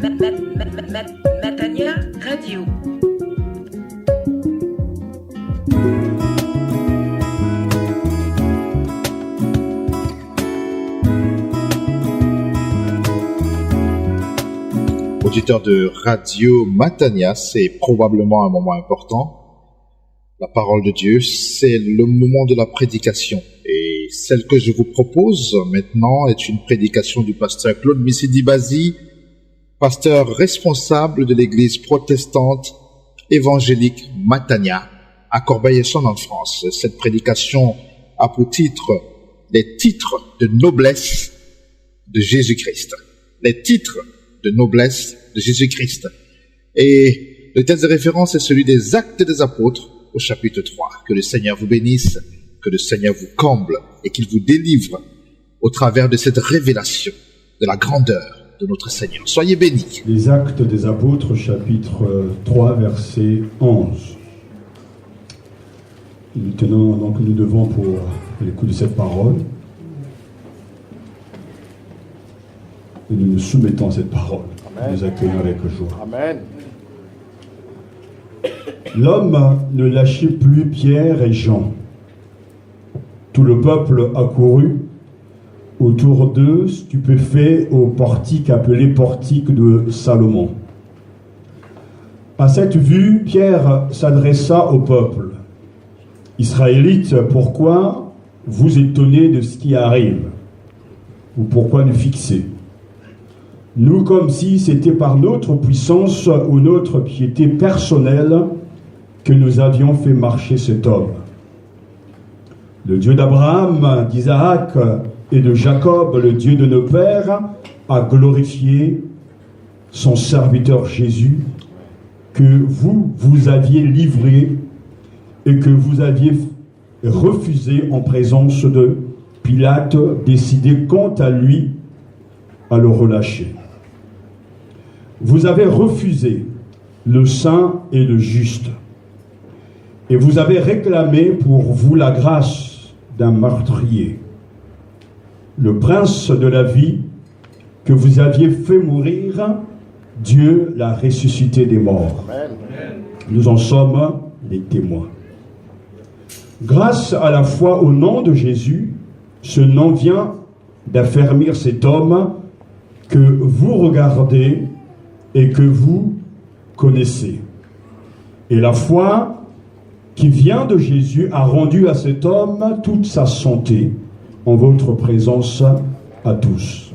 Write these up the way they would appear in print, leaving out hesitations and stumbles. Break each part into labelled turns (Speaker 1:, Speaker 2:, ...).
Speaker 1: Matania Radio.
Speaker 2: Auditeur de Radio Matania, c'est probablement un moment important. La parole de Dieu, c'est le moment de la prédication. Et celle que je vous propose maintenant est une prédication du pasteur Claude Missidi-Bazi, pasteur responsable de l'église protestante évangélique Matania à Corbeil-Essonnes en France. Cette prédication a pour titre les titres de noblesse de Jésus-Christ. Les titres de noblesse de Jésus-Christ. Et le texte de référence est celui des Actes des Apôtres au chapitre 3. Que le Seigneur vous bénisse, que le Seigneur vous comble et qu'il vous délivre au travers de cette révélation de la grandeur de notre Seigneur. Soyez bénis.
Speaker 3: Les Actes des Apôtres, chapitre 3, verset 11. Nous devons pour l'écoute de cette parole, et nous nous soumettons à cette parole. Amen. Nous accueillons avec joie.
Speaker 4: Amen.
Speaker 3: L'homme ne lâchait plus Pierre et Jean. Tout le peuple accourut autour d'eux, stupéfait au portique appelé portique de Salomon. À cette vue, Pierre s'adressa au peuple. « Israélites, pourquoi vous étonnez de ce qui arrive? Ou pourquoi nous fixer? Nous, comme si c'était par notre puissance ou notre piété personnelle que nous avions fait marcher cet homme. Le Dieu d'Abraham, d'Isaac et de Jacob, le Dieu de nos pères, a glorifié son serviteur Jésus, que vous aviez livré et que vous aviez refusé en présence de Pilate, décidé quant à lui à le relâcher. Vous avez refusé le saint et le juste, et vous avez réclamé pour vous la grâce d'un meurtrier, le prince de la vie que vous aviez fait mourir. Dieu l'a ressuscité des morts. Amen. Nous en sommes les témoins. Grâce à la foi au nom de Jésus, ce nom vient d'affermir cet homme que vous regardez et que vous connaissez. Et la foi qui vient de Jésus a rendu à cet homme toute sa santé en votre présence à tous.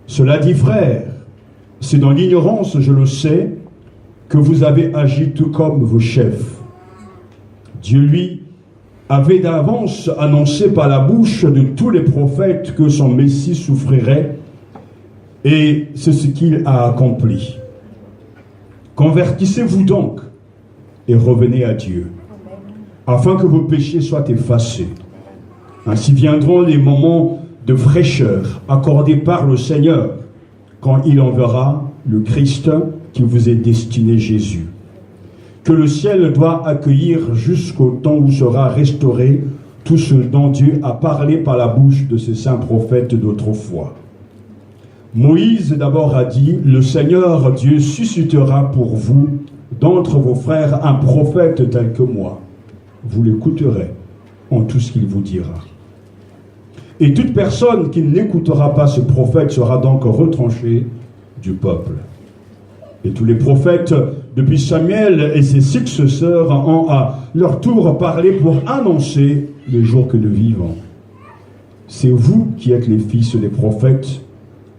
Speaker 3: Cela dit, frères, c'est dans l'ignorance, je le sais, que vous avez agi tout comme vos chefs. Dieu, lui, avait d'avance annoncé par la bouche de tous les prophètes que son Messie souffrirait, et c'est ce qu'il a accompli. Convertissez-vous donc et revenez à Dieu, afin que vos péchés soient effacés. Ainsi viendront les moments de fraîcheur accordés par le Seigneur, quand il enverra le Christ qui vous est destiné, Jésus, que le ciel doit accueillir jusqu'au temps où sera restauré tout ce dont Dieu a parlé par la bouche de ses saints prophètes d'autrefois. Moïse d'abord a dit, « Le Seigneur Dieu suscitera pour vous d'entre vos frères un prophète tel que moi. Vous l'écouterez en tout ce qu'il vous dira. Et toute personne qui n'écoutera pas ce prophète sera donc retranchée du peuple. » Et tous les prophètes, depuis Samuel et ses successeurs, ont à leur tour parlé pour annoncer le jour que nous vivons. C'est vous qui êtes les fils des prophètes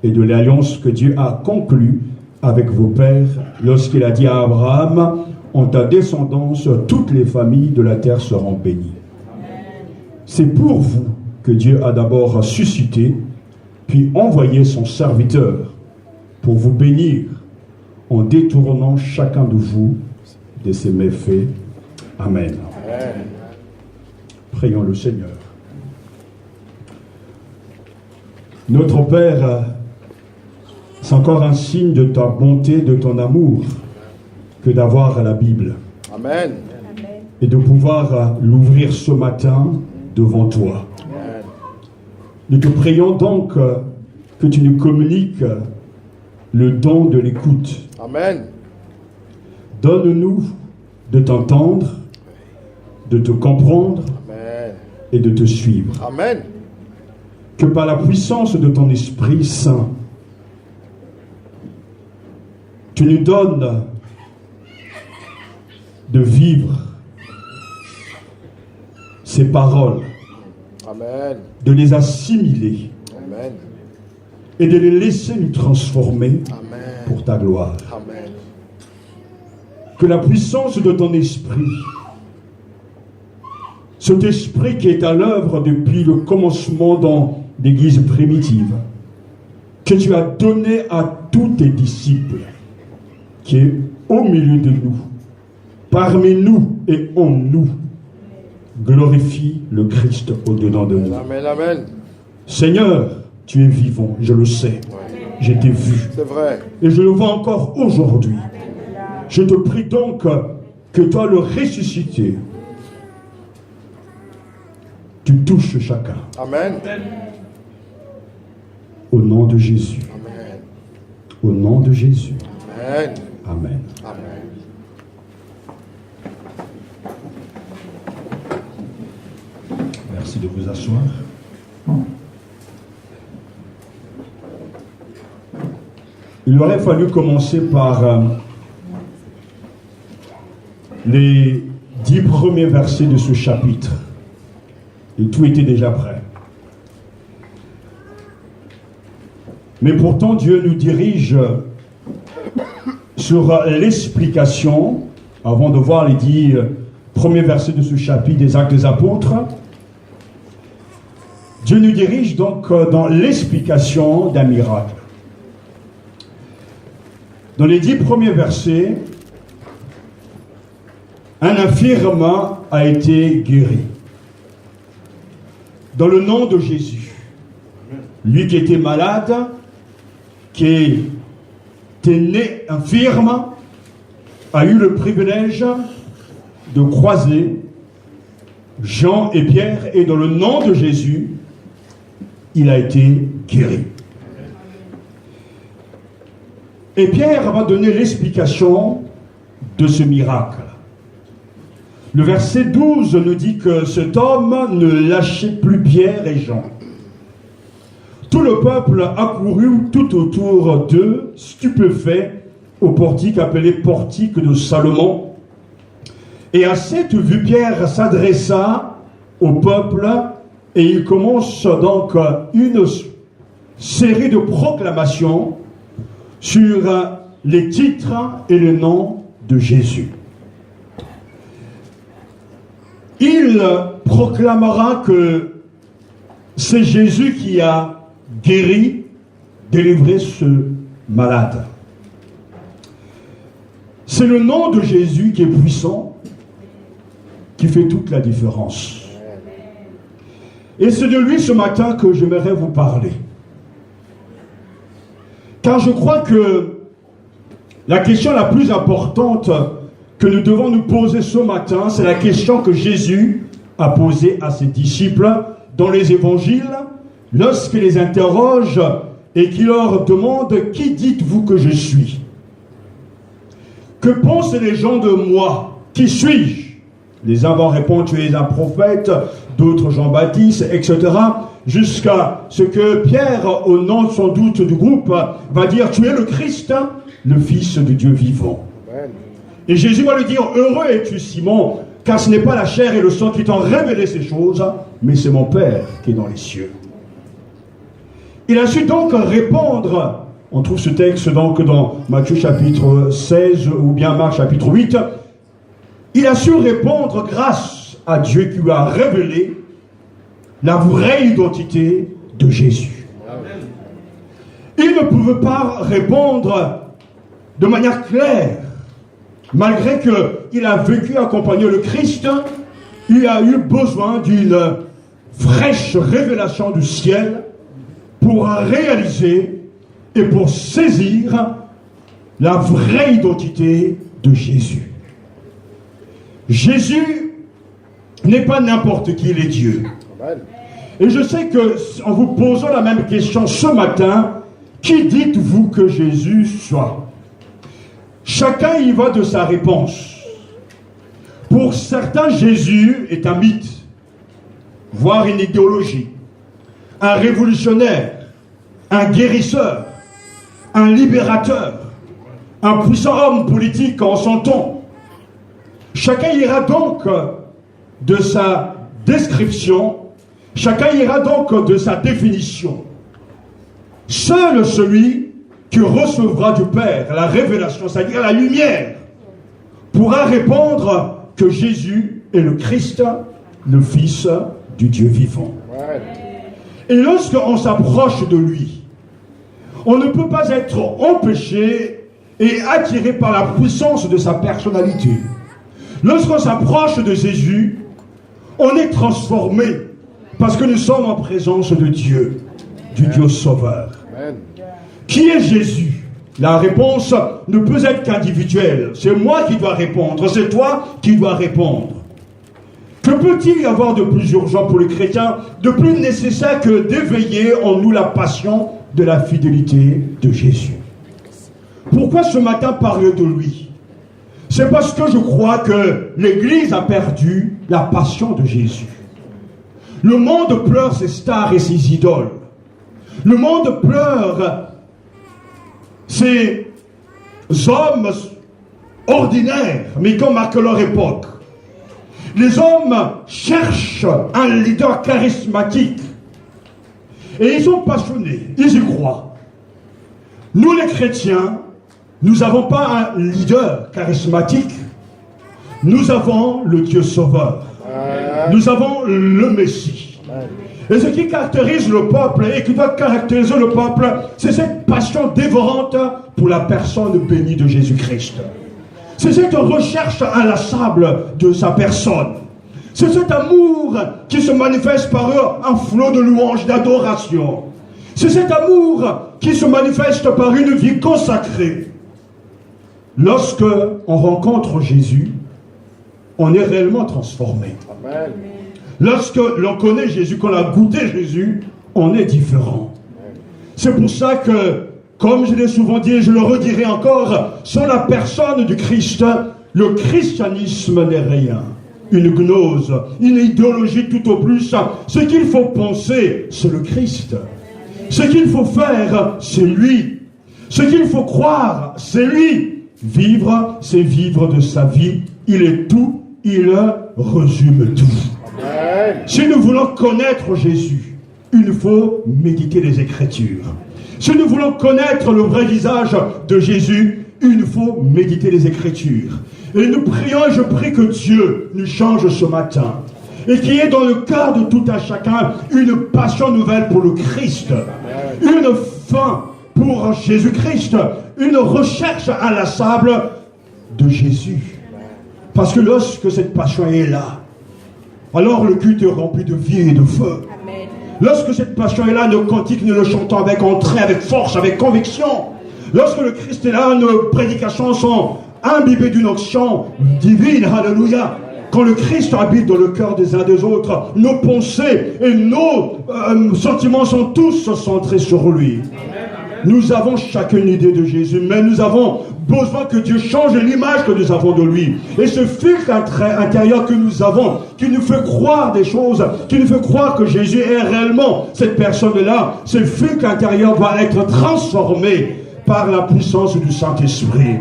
Speaker 3: et de l'alliance que Dieu a conclue avec vos pères lorsqu'il a dit à Abraham, « En ta descendance, toutes les familles de la terre seront bénies. » C'est pour vous que Dieu a d'abord suscité, puis envoyé son serviteur pour vous bénir en détournant chacun de vous de ses méfaits. Amen. Amen. Prions le Seigneur. Notre Père, c'est encore un signe de ta bonté, de ton amour, que d'avoir la Bible.
Speaker 4: Amen.
Speaker 3: Et de pouvoir l'ouvrir ce matin devant toi. Amen. Nous te prions donc que tu nous communiques le don de l'écoute.
Speaker 4: Amen.
Speaker 3: Donne-nous de t'entendre, de te comprendre
Speaker 4: Amen.
Speaker 3: et de te suivre.
Speaker 4: Amen.
Speaker 3: Que par la puissance de ton Esprit Saint, tu nous donnes de vivre ces paroles,
Speaker 4: Amen.
Speaker 3: de les assimiler
Speaker 4: Amen.
Speaker 3: et de les laisser nous transformer
Speaker 4: Amen.
Speaker 3: pour ta gloire.
Speaker 4: Amen.
Speaker 3: Que la puissance de ton esprit, cet esprit qui est à l'œuvre depuis le commencement dans l'Église primitive, que tu as donné à tous tes disciples, qui est au milieu de nous, parmi nous et en nous, glorifie le Christ au-dedans de nous.
Speaker 4: Amen. Amen.
Speaker 3: Seigneur, tu es vivant, je le sais. Je t'ai vu.
Speaker 4: C'est vrai.
Speaker 3: Et je le vois encore aujourd'hui. Je te prie donc que toi, le ressuscité, tu touches chacun.
Speaker 4: Amen.
Speaker 3: Au nom de Jésus.
Speaker 4: Amen.
Speaker 3: Au nom de Jésus.
Speaker 4: Amen.
Speaker 3: Amen.
Speaker 4: Amen.
Speaker 3: Merci de vous asseoir. Il aurait fallu commencer par les 10 premiers versets de ce chapitre. Et tout était déjà prêt. Mais pourtant, Dieu nous dirige sur l'explication, avant de voir les 10 premiers versets de ce chapitre des Actes des Apôtres. Dieu nous dirige donc dans l'explication d'un miracle. Dans les 10 premiers versets, un infirme a été guéri. Dans le nom de Jésus. Lui qui était malade, qui était né infirme, a eu le privilège de croiser Jean et Pierre, et dans le nom de Jésus, il a été guéri. Et Pierre va donner l'explication de ce miracle. Le verset 12 nous dit que cet homme ne lâchait plus Pierre et Jean. Tout le peuple accourut tout autour d'eux, stupéfait, au portique appelé portique de Salomon. Et à cette vue, Pierre s'adressa au peuple et il commence donc une série de proclamations sur les titres et le nom de Jésus. Il proclamera que c'est Jésus qui a guéri, délivré ce malade. C'est le nom de Jésus qui est puissant, qui fait toute la différence. Et c'est de lui ce matin que j'aimerais vous parler. Car je crois que la question la plus importante que nous devons nous poser ce matin, c'est la question que Jésus a posée à ses disciples dans les évangiles, lorsqu'il les interroge et qu'il leur demande « Qui dites-vous que je suis ?» Que pensent les gens de moi? Qui suis-je? Les uns vont répondre « Tu es un prophète », d'autres Jean-Baptiste, etc. Jusqu'à ce que Pierre, au nom sans doute du groupe, va dire « Tu es le Christ, le Fils de Dieu vivant. » Et Jésus va lui dire « Heureux es-tu, Simon, car ce n'est pas la chair et le sang qui t'ont révélé ces choses, mais c'est mon Père qui est dans les cieux. » Il a su donc répondre, on trouve ce texte donc dans Matthieu chapitre 16 ou bien Marc chapitre 8, il a su répondre grâce à Dieu qui lui a révélé la vraie identité de Jésus. Il ne pouvait pas répondre de manière claire, malgré qu'il a vécu accompagner le Christ, il a eu besoin d'une fraîche révélation du ciel pour réaliser et pour saisir la vraie identité de Jésus. Jésus n'est pas n'importe qui, il est Dieu. Et je sais que, en vous posant la même question ce matin, qui dites-vous que Jésus soit? Chacun y va de sa réponse. Pour certains, Jésus est un mythe, voire une idéologie, un révolutionnaire, un guérisseur, un libérateur, un puissant homme politique en son temps. Chacun ira donc de sa description, chacun ira donc de sa définition. Seul celui qui recevra du Père la révélation, c'est-à-dire la lumière, pourra répondre que Jésus est le Christ, le Fils du Dieu vivant. Et lorsqu'on s'approche de lui, on ne peut pas être empêché et attiré par la puissance de sa personnalité. Lorsqu'on s'approche de Jésus, on est transformé parce que nous sommes en présence de Dieu, du Dieu sauveur. Amen. Qui est Jésus? La réponse ne peut être qu'individuelle. C'est moi qui dois répondre, c'est toi qui dois répondre. Que peut-il y avoir de plus urgent pour les chrétiens, de plus nécessaire que d'éveiller en nous la passion de la fidélité de Jésus? Pourquoi ce matin parler de lui? C'est parce que je crois que l'Église a perdu la passion de Jésus. Le monde pleure ses stars et ses idoles. Le monde pleure ces hommes ordinaires, mais qui ont marqué leur époque. Les hommes cherchent un leader charismatique. Et ils sont passionnés, ils y croient. Nous les chrétiens, nous n'avons pas un leader charismatique. Nous avons le Dieu sauveur. Nous avons le Messie. Et ce qui caractérise le peuple et qui doit caractériser le peuple, c'est cette passion dévorante pour la personne bénie de Jésus-Christ. C'est cette recherche inlassable de sa personne. C'est cet amour qui se manifeste par un flot de louanges, d'adoration. C'est cet amour qui se manifeste par une vie consacrée. Lorsque on rencontre Jésus, on est réellement transformé. Amen. Lorsque l'on connaît Jésus, qu'on a goûté Jésus, on est différent. C'est pour ça que, comme je l'ai souvent dit et je le redirai encore, sans la personne du Christ, le christianisme n'est rien. Une gnose, une idéologie tout au plus. Ce qu'il faut penser, c'est le Christ. Ce qu'il faut faire, c'est lui. Ce qu'il faut croire, c'est lui. Vivre, c'est vivre de sa vie. Il est tout, il résume tout. Amen. Si nous voulons connaître Jésus, il faut méditer les Écritures. Si nous voulons connaître le vrai visage de Jésus, il faut méditer les Écritures. Et nous prions et je prie que Dieu nous change ce matin. Et qu'il y ait dans le cœur de tout un chacun une passion nouvelle pour le Christ. Amen. Une faim pour Jésus-Christ. Une recherche inlassable de Jésus. Parce que lorsque cette passion est là, alors le culte est rempli de vie et de feu. Amen. Lorsque cette passion est là, nos cantiques, nous le chantons avec entrain, avec force, avec conviction. Lorsque le Christ est là, nos prédications sont imbibées d'une onction divine. Alléluia. Quand le Christ habite dans le cœur des uns des autres, nos pensées et nos sentiments sont tous centrés sur lui. Nous avons chacun une idée de Jésus, mais nous avons besoin que Dieu change l'image que nous avons de lui. Et ce filtre intérieur que nous avons, qui nous fait croire des choses, qui nous fait croire que Jésus est réellement cette personne-là, ce filtre intérieur doit être transformé par la puissance du Saint-Esprit.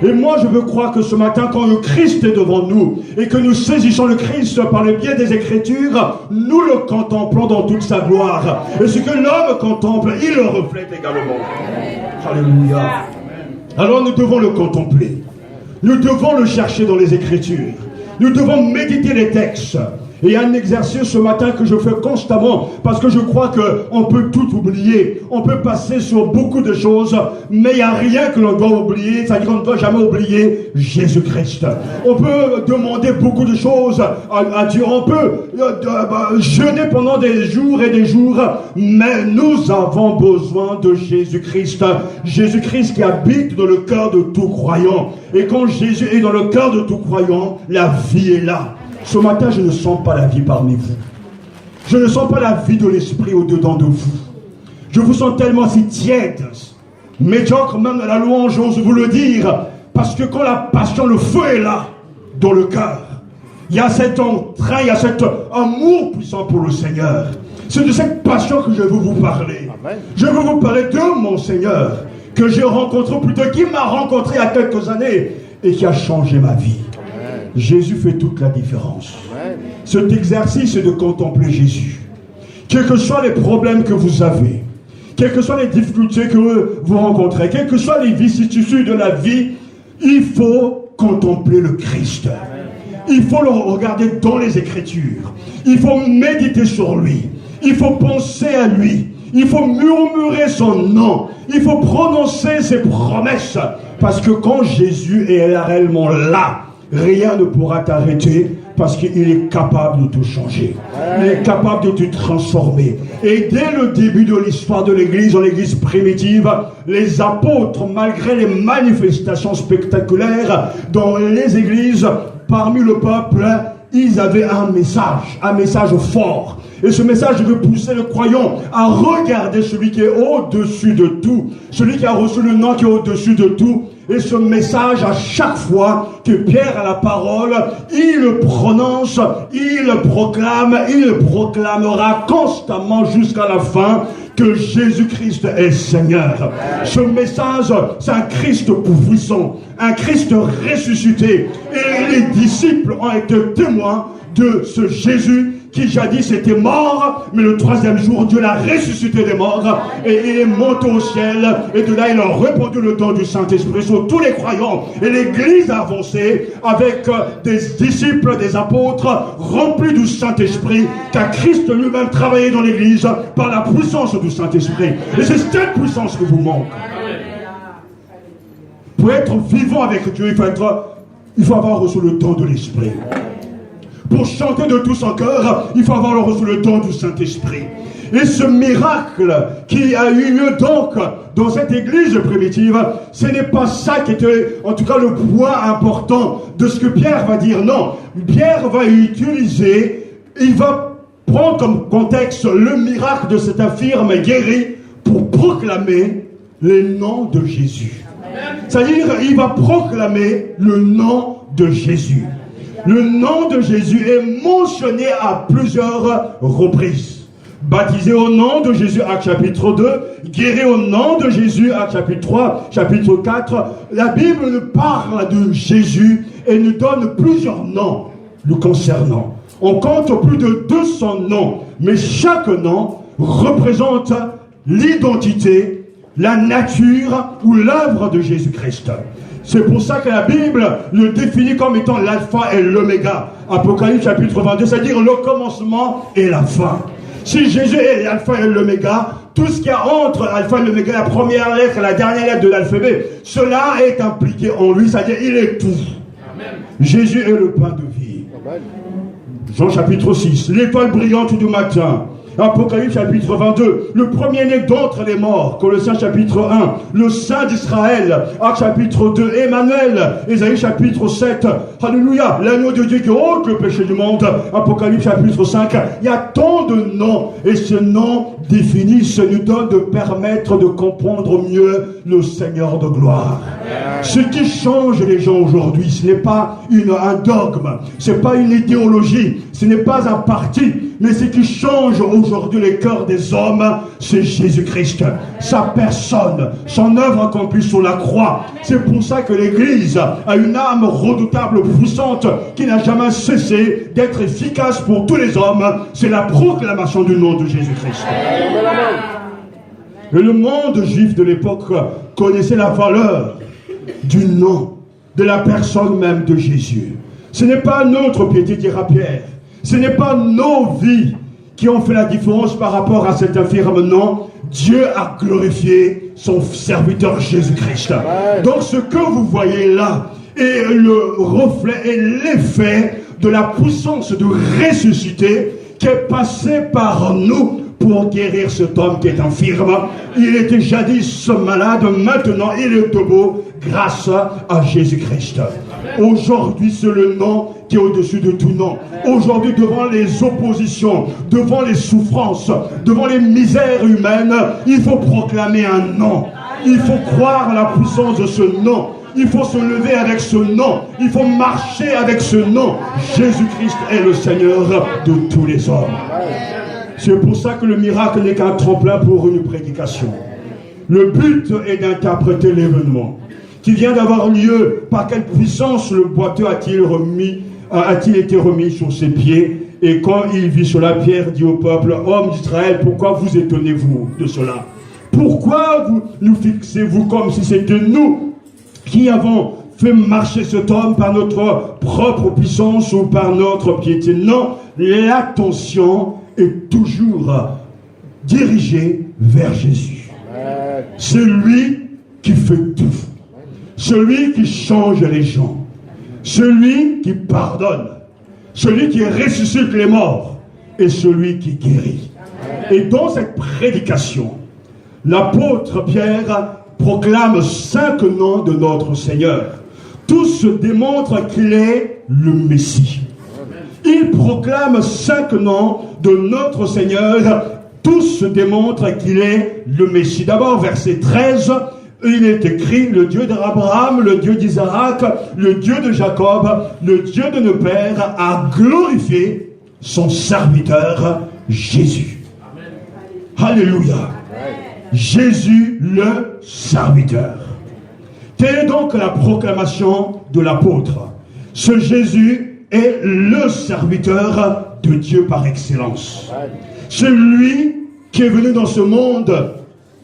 Speaker 3: Et moi, je veux croire que ce matin, quand le Christ est devant nous et que nous saisissons le Christ par le biais des Écritures, nous le contemplons dans toute sa gloire. Et ce que l'homme contemple, il le reflète également. Alléluia. Alors nous devons le contempler. Nous devons le chercher dans les Écritures. Nous devons méditer les textes. Et il y a un exercice ce matin que je fais constamment parce que je crois qu'on peut tout oublier. On peut passer sur beaucoup de choses, mais il n'y a rien que l'on doit oublier. C'est-à-dire qu'on ne doit jamais oublier Jésus-Christ. On peut demander beaucoup de choses à Dieu. On peut jeûner pendant des jours et des jours, mais nous avons besoin de Jésus-Christ. Jésus-Christ qui habite dans le cœur de tout croyant. Et quand Jésus est dans le cœur de tout croyant, la vie est là. Ce matin, je ne sens pas la vie parmi vous. Je ne sens pas la vie de l'esprit au-dedans de vous. Je vous sens tellement si tiède, Médiocre même dans la louange, j'ose vous le dire, parce que quand la passion, le feu est là, dans le cœur, il y a cet entrain, il y a cet amour puissant pour le Seigneur. C'est de cette passion que je veux vous parler. Amen. Je veux vous parler de mon Seigneur, que j'ai rencontré, plutôt qui m'a rencontré il y a quelques années, et qui a changé ma vie. Amen. Jésus fait toute la différence. Amen. Cet exercice est de contempler Jésus. Quels que soient les problèmes que vous avez, quelles que soient les difficultés que vous rencontrez, quelles que soient les vicissitudes de la vie, il faut contempler le Christ. Il faut le regarder dans les Écritures. Il faut méditer sur lui. Il faut penser à lui. Il faut murmurer son nom. Il faut prononcer ses promesses. Parce que quand Jésus est réellement là, rien ne pourra t'arrêter. Parce qu'il est capable de tout changer. Il est capable de tout transformer. Et dès le début de l'histoire de l'Église, dans l'Église primitive, les apôtres, malgré les manifestations spectaculaires dans les églises, parmi le peuple, ils avaient un message fort. Et ce message veut pousser le croyant à regarder celui qui est au-dessus de tout, celui qui a reçu le nom qui est au-dessus de tout. Et ce message, à chaque fois que Pierre a la parole, il le prononce, il le proclame, il le proclamera constamment jusqu'à la fin que Jésus-Christ est Seigneur. Ce message, c'est un Christ puissant, un Christ ressuscité. Et les disciples ont été témoins de ce Jésus qui jadis était mort, mais le troisième jour, Dieu l'a ressuscité des morts, et il est monté au ciel, et de là, il a répandu le don du Saint-Esprit sur tous les croyants, et l'Église a avancé avec des disciples, des apôtres, remplis du Saint-Esprit, car Christ lui-même travaillait dans l'Église par la puissance du Saint-Esprit. Et c'est cette puissance qui vous manque. Pour être vivant avec Dieu, il faut avoir reçu le don de l'Esprit. Pour chanter de tout son cœur, il faut avoir reçu le don du Saint-Esprit. Et ce miracle qui a eu lieu donc dans cette église primitive, ce n'est pas ça qui était en tout cas le point important de ce que Pierre va dire. Non, Pierre va utiliser, il va prendre comme contexte le miracle de cet infirme guéri pour proclamer le nom de Jésus. C'est-à-dire, il va proclamer le nom de Jésus. Le nom de Jésus est mentionné à plusieurs reprises. Baptisé au nom de Jésus, Actes chapitre 2. Guéri au nom de Jésus, Actes chapitre 3, chapitre 4. La Bible nous parle de Jésus et nous donne plusieurs noms le concernant. On compte plus de 200 noms, mais chaque nom représente l'identité, la nature ou l'œuvre de Jésus-Christ. C'est pour ça que la Bible le définit comme étant l'alpha et l'oméga. Apocalypse chapitre 22, c'est-à-dire le commencement et la fin. Si Jésus est l'alpha et l'oméga, tout ce qu'il y a entre l'alpha et l'oméga, la première lettre et la dernière lettre de l'alphabet, cela est impliqué en lui, c'est-à-dire il est tout. Amen. Jésus est le pain de vie. Amen. Jean chapitre 6, l'étoile brillante du matin. Apocalypse chapitre 22, le premier-né d'entre les morts, Colossiens chapitre 1, le Saint d'Israël, Actes chapitre 2, Emmanuel, Ésaïe chapitre 7, Alléluia, l'agneau de Dieu qui ôte le péché du monde, Apocalypse chapitre 5, il y a tant de noms, et ces noms définissent, nous donnent de permettre de comprendre mieux le Seigneur de gloire. Ce qui change les gens aujourd'hui, ce n'est pas un dogme, ce n'est pas une idéologie, ce n'est pas un parti, mais ce qui change aujourd'hui les cœurs des hommes, c'est Jésus-Christ. Sa personne, son œuvre accomplie sur la croix. C'est pour ça que l'Église a une âme redoutable, puissante, qui n'a jamais cessé d'être efficace pour tous les hommes. C'est la proclamation du nom de Jésus-Christ. Et le monde juif de l'époque connaissait la valeur du nom, de la personne même de Jésus. Ce n'est pas notre piété, dira Pierre. Ce n'est pas nos vies qui ont fait la différence par rapport à cet infirme, non. Dieu a glorifié son serviteur Jésus-Christ. Donc ce que vous voyez là est le reflet et l'effet de la puissance de ressuscité qui est passée par nous pour guérir cet homme qui est infirme. Il était jadis malade, maintenant il est debout grâce à Jésus-Christ. Aujourd'hui, c'est le nom qui est au-dessus de tout nom. Aujourd'hui, devant les oppositions, devant les souffrances, devant les misères humaines, il faut proclamer un nom. Il faut croire à la puissance de ce nom. Il faut se lever avec ce nom. Il faut marcher avec ce nom. Jésus-Christ est le Seigneur de tous les hommes. C'est pour ça que le miracle n'est qu'un tremplin pour une prédication. Le but est d'interpréter l'événement qui vient d'avoir lieu. Par quelle puissance le boiteux a-t-il été remis sur ses pieds? Et quand il vit sur la pierre, dit au peuple, hommes d'Israël, pourquoi vous étonnez-vous de cela? Pourquoi vous nous fixez-vous comme si c'était nous qui avons fait marcher cet homme par notre propre puissance ou par notre piété? Non, l'attention est toujours dirigée vers Jésus. C'est lui qui fait tout. Celui qui change les gens. Celui qui pardonne. Celui qui ressuscite les morts. Et celui qui guérit. Et dans cette prédication, l'apôtre Pierre proclame 5 noms de notre Seigneur. Tous démontrent qu'il est le Messie. Il proclame 5 noms de notre Seigneur. Tous démontrent qu'il est le Messie. D'abord, verset 13, il est écrit, le Dieu d'Abraham, le Dieu d'Isaac, le Dieu de Jacob, le Dieu de nos pères a glorifié son serviteur Jésus. Amen. Alléluia. Amen. Jésus le serviteur. Telle est donc la proclamation de l'apôtre. Ce Jésus est le serviteur de Dieu par excellence. Amen. C'est lui qui est venu dans ce monde,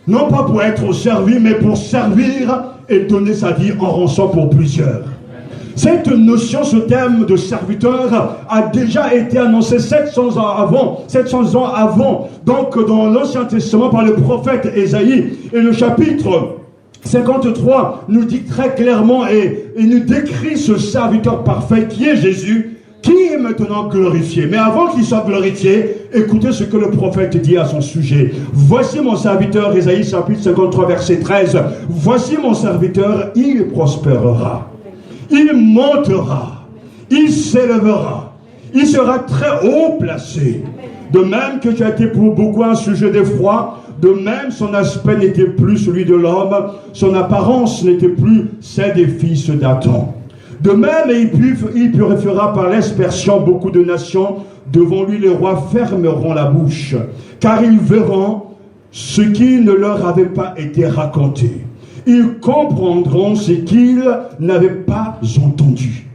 Speaker 3: non pas pour être servi, mais pour servir et donner sa vie en rançon pour plusieurs. Cette notion, ce terme de serviteur a déjà été annoncé 700 ans avant, donc dans l'Ancien Testament par le prophète Ésaïe. Et le chapitre 53 nous dit très clairement et nous décrit ce serviteur parfait qui est Jésus, qui est maintenant glorifié. Mais avant qu'il soit glorifié, écoutez ce que le prophète dit à son sujet. Voici mon serviteur, Ésaïe chapitre 53 verset 13. Voici mon serviteur, il prospérera. Il montera. Il s'élèvera. Il sera très haut placé. De même que tu as été pour beaucoup un sujet d'effroi, de même son aspect n'était plus celui de l'homme, son apparence n'était plus celle des fils d'Adam. De même, il purifiera par l'aspersion beaucoup de nations. Devant lui, les rois fermeront la bouche, car ils verront ce qui ne leur avait pas été raconté. Ils comprendront ce qu'ils n'avaient pas entendu.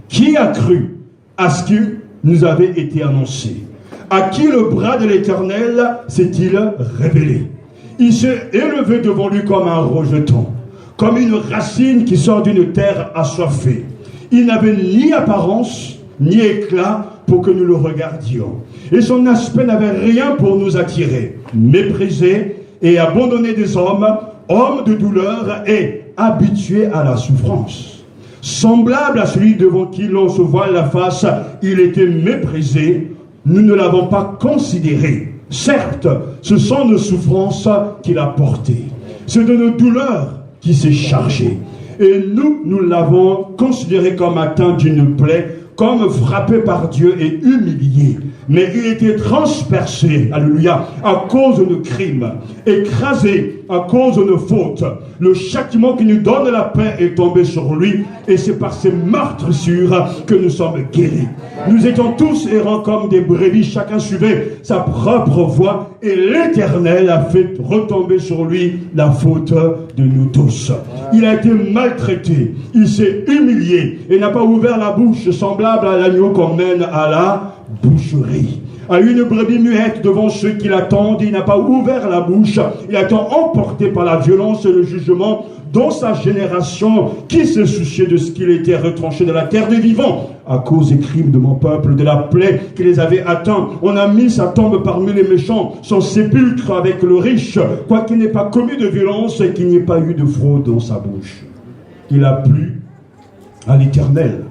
Speaker 3: Qui a cru à ce qui nous avait été annoncé? À qui le bras de l'Éternel s'est-il révélé? Il s'est élevé devant lui comme un rejeton, comme une racine qui sort d'une terre assoiffée. Il n'avait ni apparence, ni éclat pour que nous le regardions. Et son aspect n'avait rien pour nous attirer. Méprisé et abandonné des hommes, homme de douleur et habitué à la souffrance. Semblable à celui devant qui l'on se voile la face, il était méprisé. Nous ne l'avons pas considéré. Certes, ce sont nos souffrances qu'il a portées. C'est de nos douleurs qui s'est chargé. Et nous l'avons considéré comme atteint d'une plaie, comme frappé par Dieu et humilié. Mais il était transpercé, alléluia, à cause de nos crimes, écrasé à cause de nos fautes. Le châtiment qui nous donne la paix est tombé sur lui, et c'est par ses meurtrissures que nous sommes guéris. Nous étions tous errants comme des brebis, chacun suivait sa propre voie, et l'Éternel a fait retomber sur lui la faute de nous tous. Il a été maltraité, il s'est humilié, et n'a pas ouvert la bouche, semblable à l'agneau qu'on mène à la boucherie. À une brebis muette devant ceux qui l'attendent, il n'a pas ouvert la bouche. Il a été emporté par la violence et le jugement dans sa génération. Qui s'est soucié de ce qu'il était retranché de la terre des vivants? À cause des crimes de mon peuple, de la plaie qui les avait atteints, on a mis sa tombe parmi les méchants, son sépulcre avec le riche, quoiqu'il n'ait pas commis de violence et qu'il n'y ait pas eu de fraude dans sa bouche. Il a plu à l'Éternel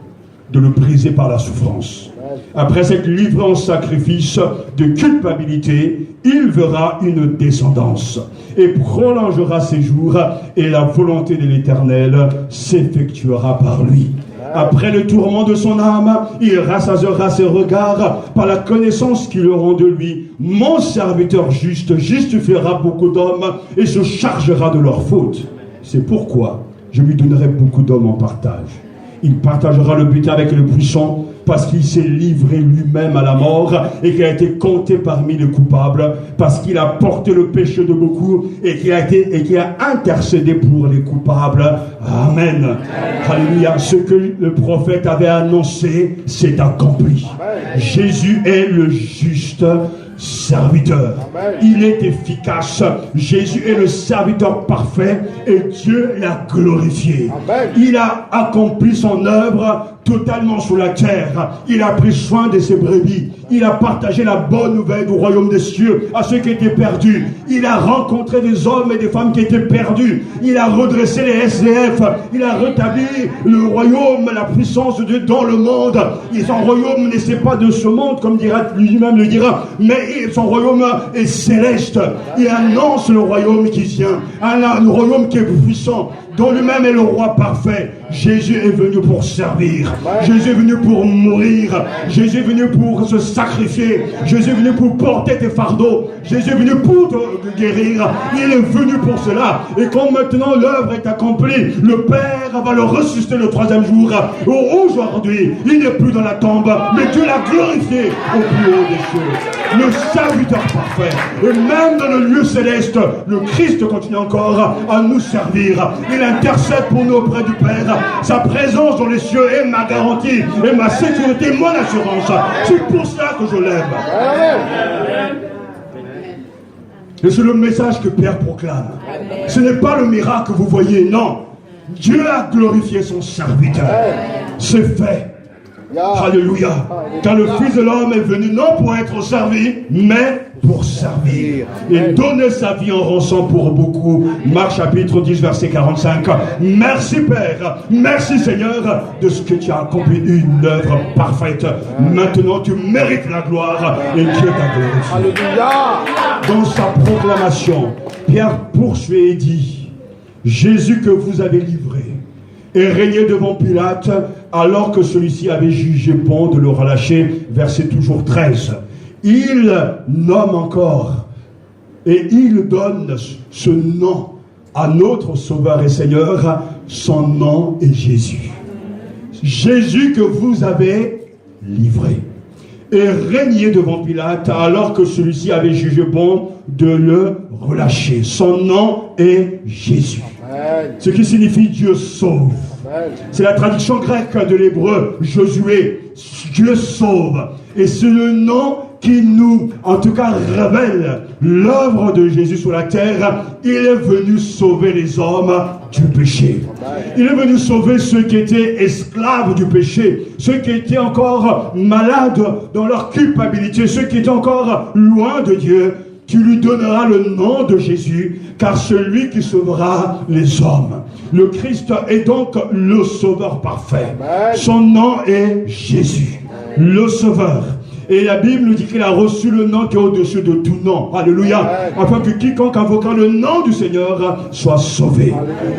Speaker 3: de le briser par la souffrance. Après s'être livré en sacrifice de culpabilité, il verra une descendance et prolongera ses jours, et la volonté de l'Éternel s'effectuera par lui. Après le tourment de son âme, il rassasiera ses regards par la connaissance qu'ils auront de lui. Mon serviteur juste justifiera beaucoup d'hommes et se chargera de leurs fautes. C'est pourquoi je lui donnerai beaucoup d'hommes en partage. Il partagera le butin avec le puissant parce qu'il s'est livré lui-même à la mort et qu'il a été compté parmi les coupables, parce qu'il a porté le péché de beaucoup et qu'il a intercédé pour les coupables. Amen. Alléluia. Ce que le prophète avait annoncé s'est accompli. Jésus est le juste serviteur. Il est efficace. Jésus est le serviteur parfait et Dieu l'a glorifié. Il a accompli son œuvre totalement sur la terre. Il a pris soin de ses brebis. Il a partagé la bonne nouvelle du royaume des cieux à ceux qui étaient perdus. Il a rencontré des hommes et des femmes qui étaient perdus. Il a redressé les SDF. Il a rétabli le royaume, la puissance de Dieu dans le monde. Et son royaume n'est pas de ce monde, comme lui-même le dira, mais son royaume est céleste. Il annonce le royaume qui vient, un royaume qui est puissant, dont lui-même est le roi parfait. Jésus est venu pour servir. Jésus est venu pour mourir. Jésus est venu pour se sacrifier. Jésus est venu pour porter tes fardeaux. Jésus est venu pour te guérir. Il est venu pour cela. Et quand maintenant l'œuvre est accomplie, le Père va le ressusciter le 3e jour. Aujourd'hui, il n'est plus dans la tombe, mais Dieu l'a glorifié au plus haut des cieux. Le serviteur parfait. Et même dans le lieu céleste, le Christ continue encore à nous servir. Il intercède pour nous auprès du Père. Sa présence dans les cieux est ma garantie, et ma sécurité, mon assurance. C'est pour cela que je l'aime. Et c'est le message que Pierre proclame. Ce n'est pas le miracle que vous voyez, non. Dieu a glorifié son serviteur. C'est fait. Alléluia. Car le Fils de l'homme est venu non pour être servi, mais pour servir et donner sa vie en rançon pour beaucoup. Marc chapitre 10 verset 45. Merci Père, merci Seigneur de ce que tu as accompli, une œuvre parfaite. Maintenant tu mérites la gloire et Dieu t'a glorifié. Alléluia. Dans sa proclamation, Pierre poursuit et dit: Jésus que vous avez livré et régné devant Pilate, alors que celui-ci avait jugé bon de le relâcher. Verset toujours 13. Il nomme encore et il donne ce nom à notre Sauveur et Seigneur. Son nom est Jésus. Jésus que vous avez livré et régné devant Pilate, alors que celui-ci avait jugé bon de le relâcher. Son nom est Jésus. Ce qui signifie Dieu sauve. C'est la traduction grecque de l'hébreu Josué. Dieu sauve. Et c'est le nom qui nous, en tout cas, révèle l'œuvre de Jésus sur la terre. Il est venu sauver les hommes du péché. Il est venu sauver ceux qui étaient esclaves du péché, ceux qui étaient encore malades dans leur culpabilité, ceux qui étaient encore loin de Dieu. Tu lui donneras le nom de Jésus, car celui qui sauvera les hommes. Le Christ est donc le sauveur parfait. Son nom est Jésus, le sauveur. Et la Bible nous dit qu'il a reçu le nom qui est au-dessus de tout nom. Alléluia. Afin que quiconque invoquant le nom du Seigneur soit sauvé.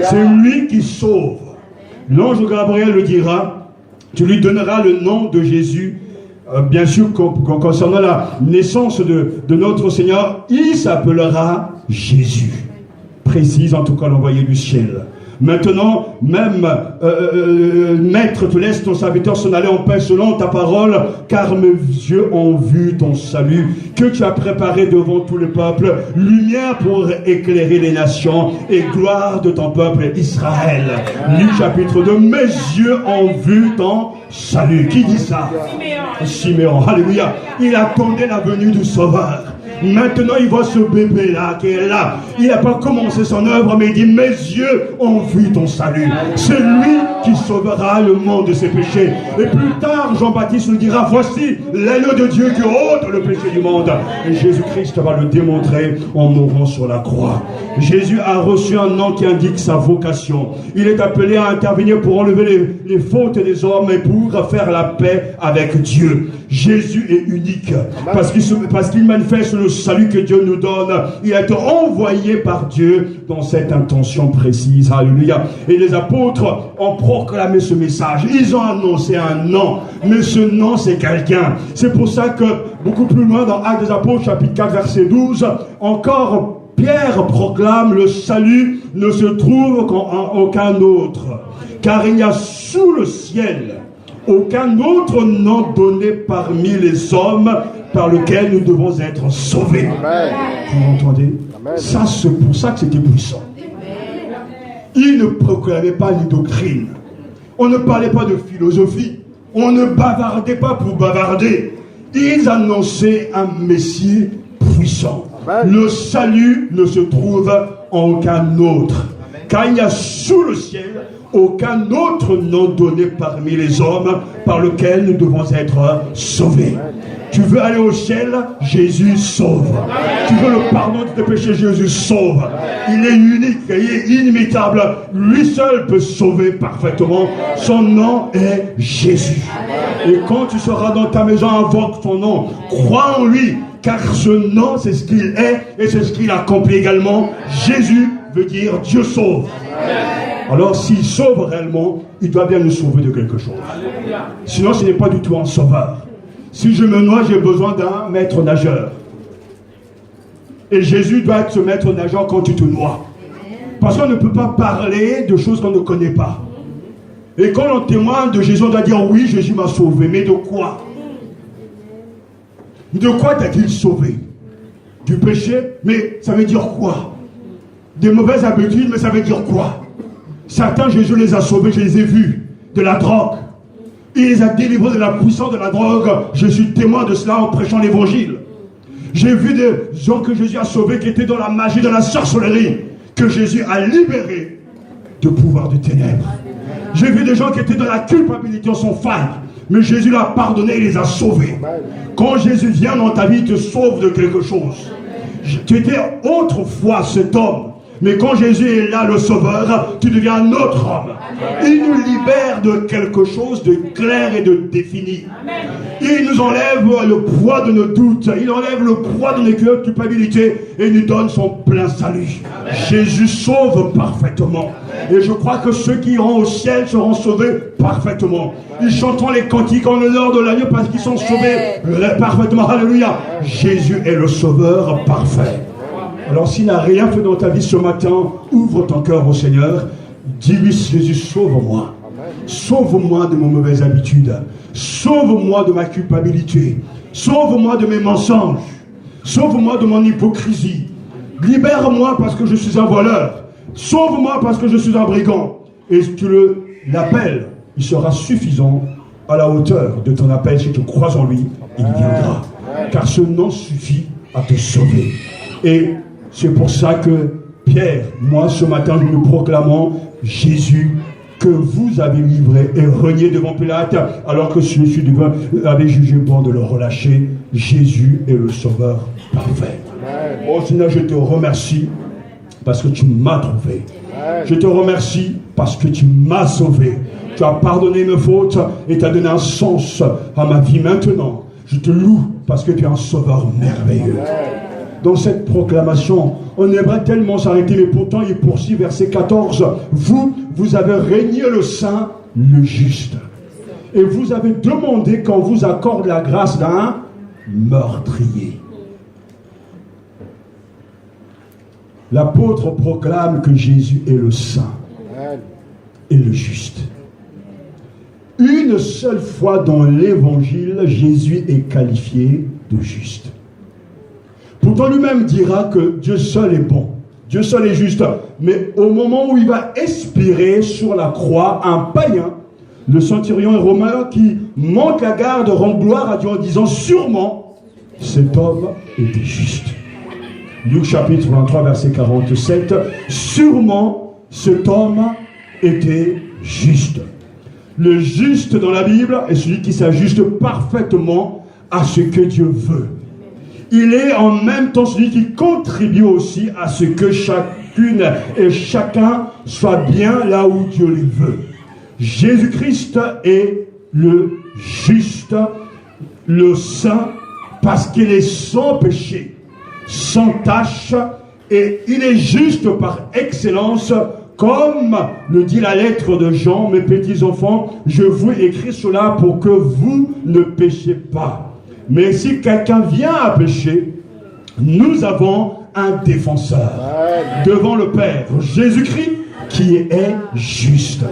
Speaker 3: C'est lui qui sauve. L'ange Gabriel le dira. Tu lui donneras le nom de Jésus. Bien sûr, concernant la naissance de notre Seigneur, il s'appellera Jésus. Précise en tout cas l'envoyé du ciel. Maintenant, même, Maître, tu laisses ton serviteur s'en aller en paix selon ta parole, car mes yeux ont vu ton salut, que tu as préparé devant tous les peuples, lumière pour éclairer les nations, et gloire de ton peuple Israël. Luc chapitre 2, mes yeux ont vu ton salut. Qui dit ça? Siméon. Alléluia. Il attendait la venue du Sauveur. Maintenant, il voit ce bébé-là qui est là. Il n'a pas commencé son œuvre, mais il dit: mes yeux ont vu ton salut. C'est lui qui sauvera le monde de ses péchés. Et plus tard, Jean-Baptiste nous dira: voici l'agneau de Dieu qui ôte le péché du monde. Et Jésus-Christ va le démontrer en mourant sur la croix. Jésus a reçu un nom qui indique sa vocation. Il est appelé à intervenir pour enlever les fautes des hommes et pour faire la paix avec Dieu. Jésus est unique parce qu'il manifeste le salut que Dieu nous donne. Il a été envoyé par Dieu dans cette intention précise. Alléluia. Et les apôtres ont proclamé ce message. Ils ont annoncé un nom, mais ce nom c'est quelqu'un. C'est pour ça que beaucoup plus loin dans Actes des Apôtres chapitre 4 verset 12, encore Pierre proclame: le salut ne se trouve en aucun autre, car il n'y a sous le ciel aucun autre nom donné parmi les hommes par lequel nous devons être sauvés. Amen. Vous entendez? Amen. Ça, c'est pour ça que c'était puissant. Il ne proclamait pas les doctrines. On ne parlait pas de philosophie. On ne bavardait pas pour bavarder. Ils annonçaient un Messie puissant. Amen. Le salut ne se trouve en aucun autre. Amen. Car il y a sous le ciel aucun autre nom donné parmi les hommes par lequel nous devons être sauvés. Tu veux aller au ciel, Jésus sauve. Tu veux le pardon de tes péchés, Jésus sauve. Il est unique, il est inimitable. Lui seul peut sauver parfaitement. Son nom est Jésus. Et quand tu seras dans ta maison, invoque son nom. Crois en lui, car ce nom, c'est ce qu'il est et c'est ce qu'il accomplit également. Jésus veut dire Dieu sauve. Alors s'il sauve réellement, il doit bien nous sauver de quelque chose. Sinon, ce n'est pas du tout un sauveur. Si je me noie, j'ai besoin d'un maître nageur. Et Jésus doit être ce maître nageur quand tu te noies. Parce qu'on ne peut pas parler de choses qu'on ne connaît pas. Et quand on témoigne de Jésus, on doit dire oui, Jésus m'a sauvé. Mais de quoi? De quoi t'a-t-il sauvé? Du péché? Mais ça veut dire quoi? Des mauvaises habitudes? Mais ça veut dire quoi? Certains, Jésus les a sauvés, je les ai vus. De la drogue. Il les a délivrés de la puissance de la drogue. Je suis témoin de cela en prêchant l'évangile. J'ai vu des gens que Jésus a sauvés qui étaient dans la magie, dans la sorcellerie, que Jésus a libérés de pouvoir de ténèbres. J'ai vu des gens qui étaient dans la culpabilité, en son phare, mais Jésus l'a pardonné et les a sauvés. Quand Jésus vient dans ta vie, il te sauve de quelque chose. Tu étais autrefois cet homme. Mais quand Jésus est là, le sauveur, tu deviens un autre homme. Il nous libère de quelque chose de clair et de défini. Il nous enlève le poids de nos doutes. Il enlève le poids de nos culpabilités et nous donne son plein salut. Jésus sauve parfaitement. Et je crois que ceux qui iront au ciel seront sauvés parfaitement. Ils chanteront les cantiques en l'honneur de l'agneau parce qu'ils sont sauvés parfaitement. Alléluia. Jésus est le sauveur parfait. Alors s'il n'a rien fait dans ta vie ce matin, ouvre ton cœur au Seigneur. Dis-lui: Jésus, sauve-moi. Sauve-moi de mes mauvaises habitudes. Sauve-moi de ma culpabilité. Sauve-moi de mes mensonges. Sauve-moi de mon hypocrisie. Libère-moi parce que je suis un voleur. Sauve-moi parce que je suis un brigand. Et tu l'appelles, il sera suffisant à la hauteur de ton appel. Si tu crois en lui, il viendra. Car ce nom suffit à te sauver. Et c'est pour ça que Pierre, moi ce matin, nous proclamons Jésus que vous avez livré et renié devant Pilate, alors que celui-ci avait jugé bon de le relâcher. Jésus est le sauveur parfait. Oh Seigneur, je te remercie parce que tu m'as trouvé. Je te remercie parce que tu m'as sauvé. Tu as pardonné mes fautes et tu as donné un sens à ma vie maintenant. Je te loue parce que tu es un sauveur merveilleux. Dans cette proclamation, on aimerait tellement s'arrêter, mais pourtant il poursuit verset 14. Vous avez régné le saint, le juste. Et vous avez demandé qu'on vous accorde la grâce d'un meurtrier. L'apôtre proclame que Jésus est le saint et le juste. Une seule fois dans l'évangile, Jésus est qualifié de juste. Pourtant lui-même dira que Dieu seul est bon, Dieu seul est juste. Mais au moment où il va expirer sur la croix, un païen, le centurion romain qui monte la garde, rend gloire à Dieu en disant: sûrement cet homme était juste. Luc chapitre 23 verset 47, sûrement cet homme était juste. Le juste dans la Bible est celui qui s'ajuste parfaitement à ce que Dieu veut. Il est en même temps celui qui contribue aussi à ce que chacune et chacun soit bien là où Dieu le veut. Jésus-Christ est le juste, le saint, parce qu'il est sans péché, sans tache, et il est juste par excellence, comme le dit la lettre de Jean, mes petits enfants, je vous écris cela pour que vous ne péchiez pas. Mais si quelqu'un vient à pécher, nous avons un défenseur devant le Père, Jésus-Christ, qui est juste.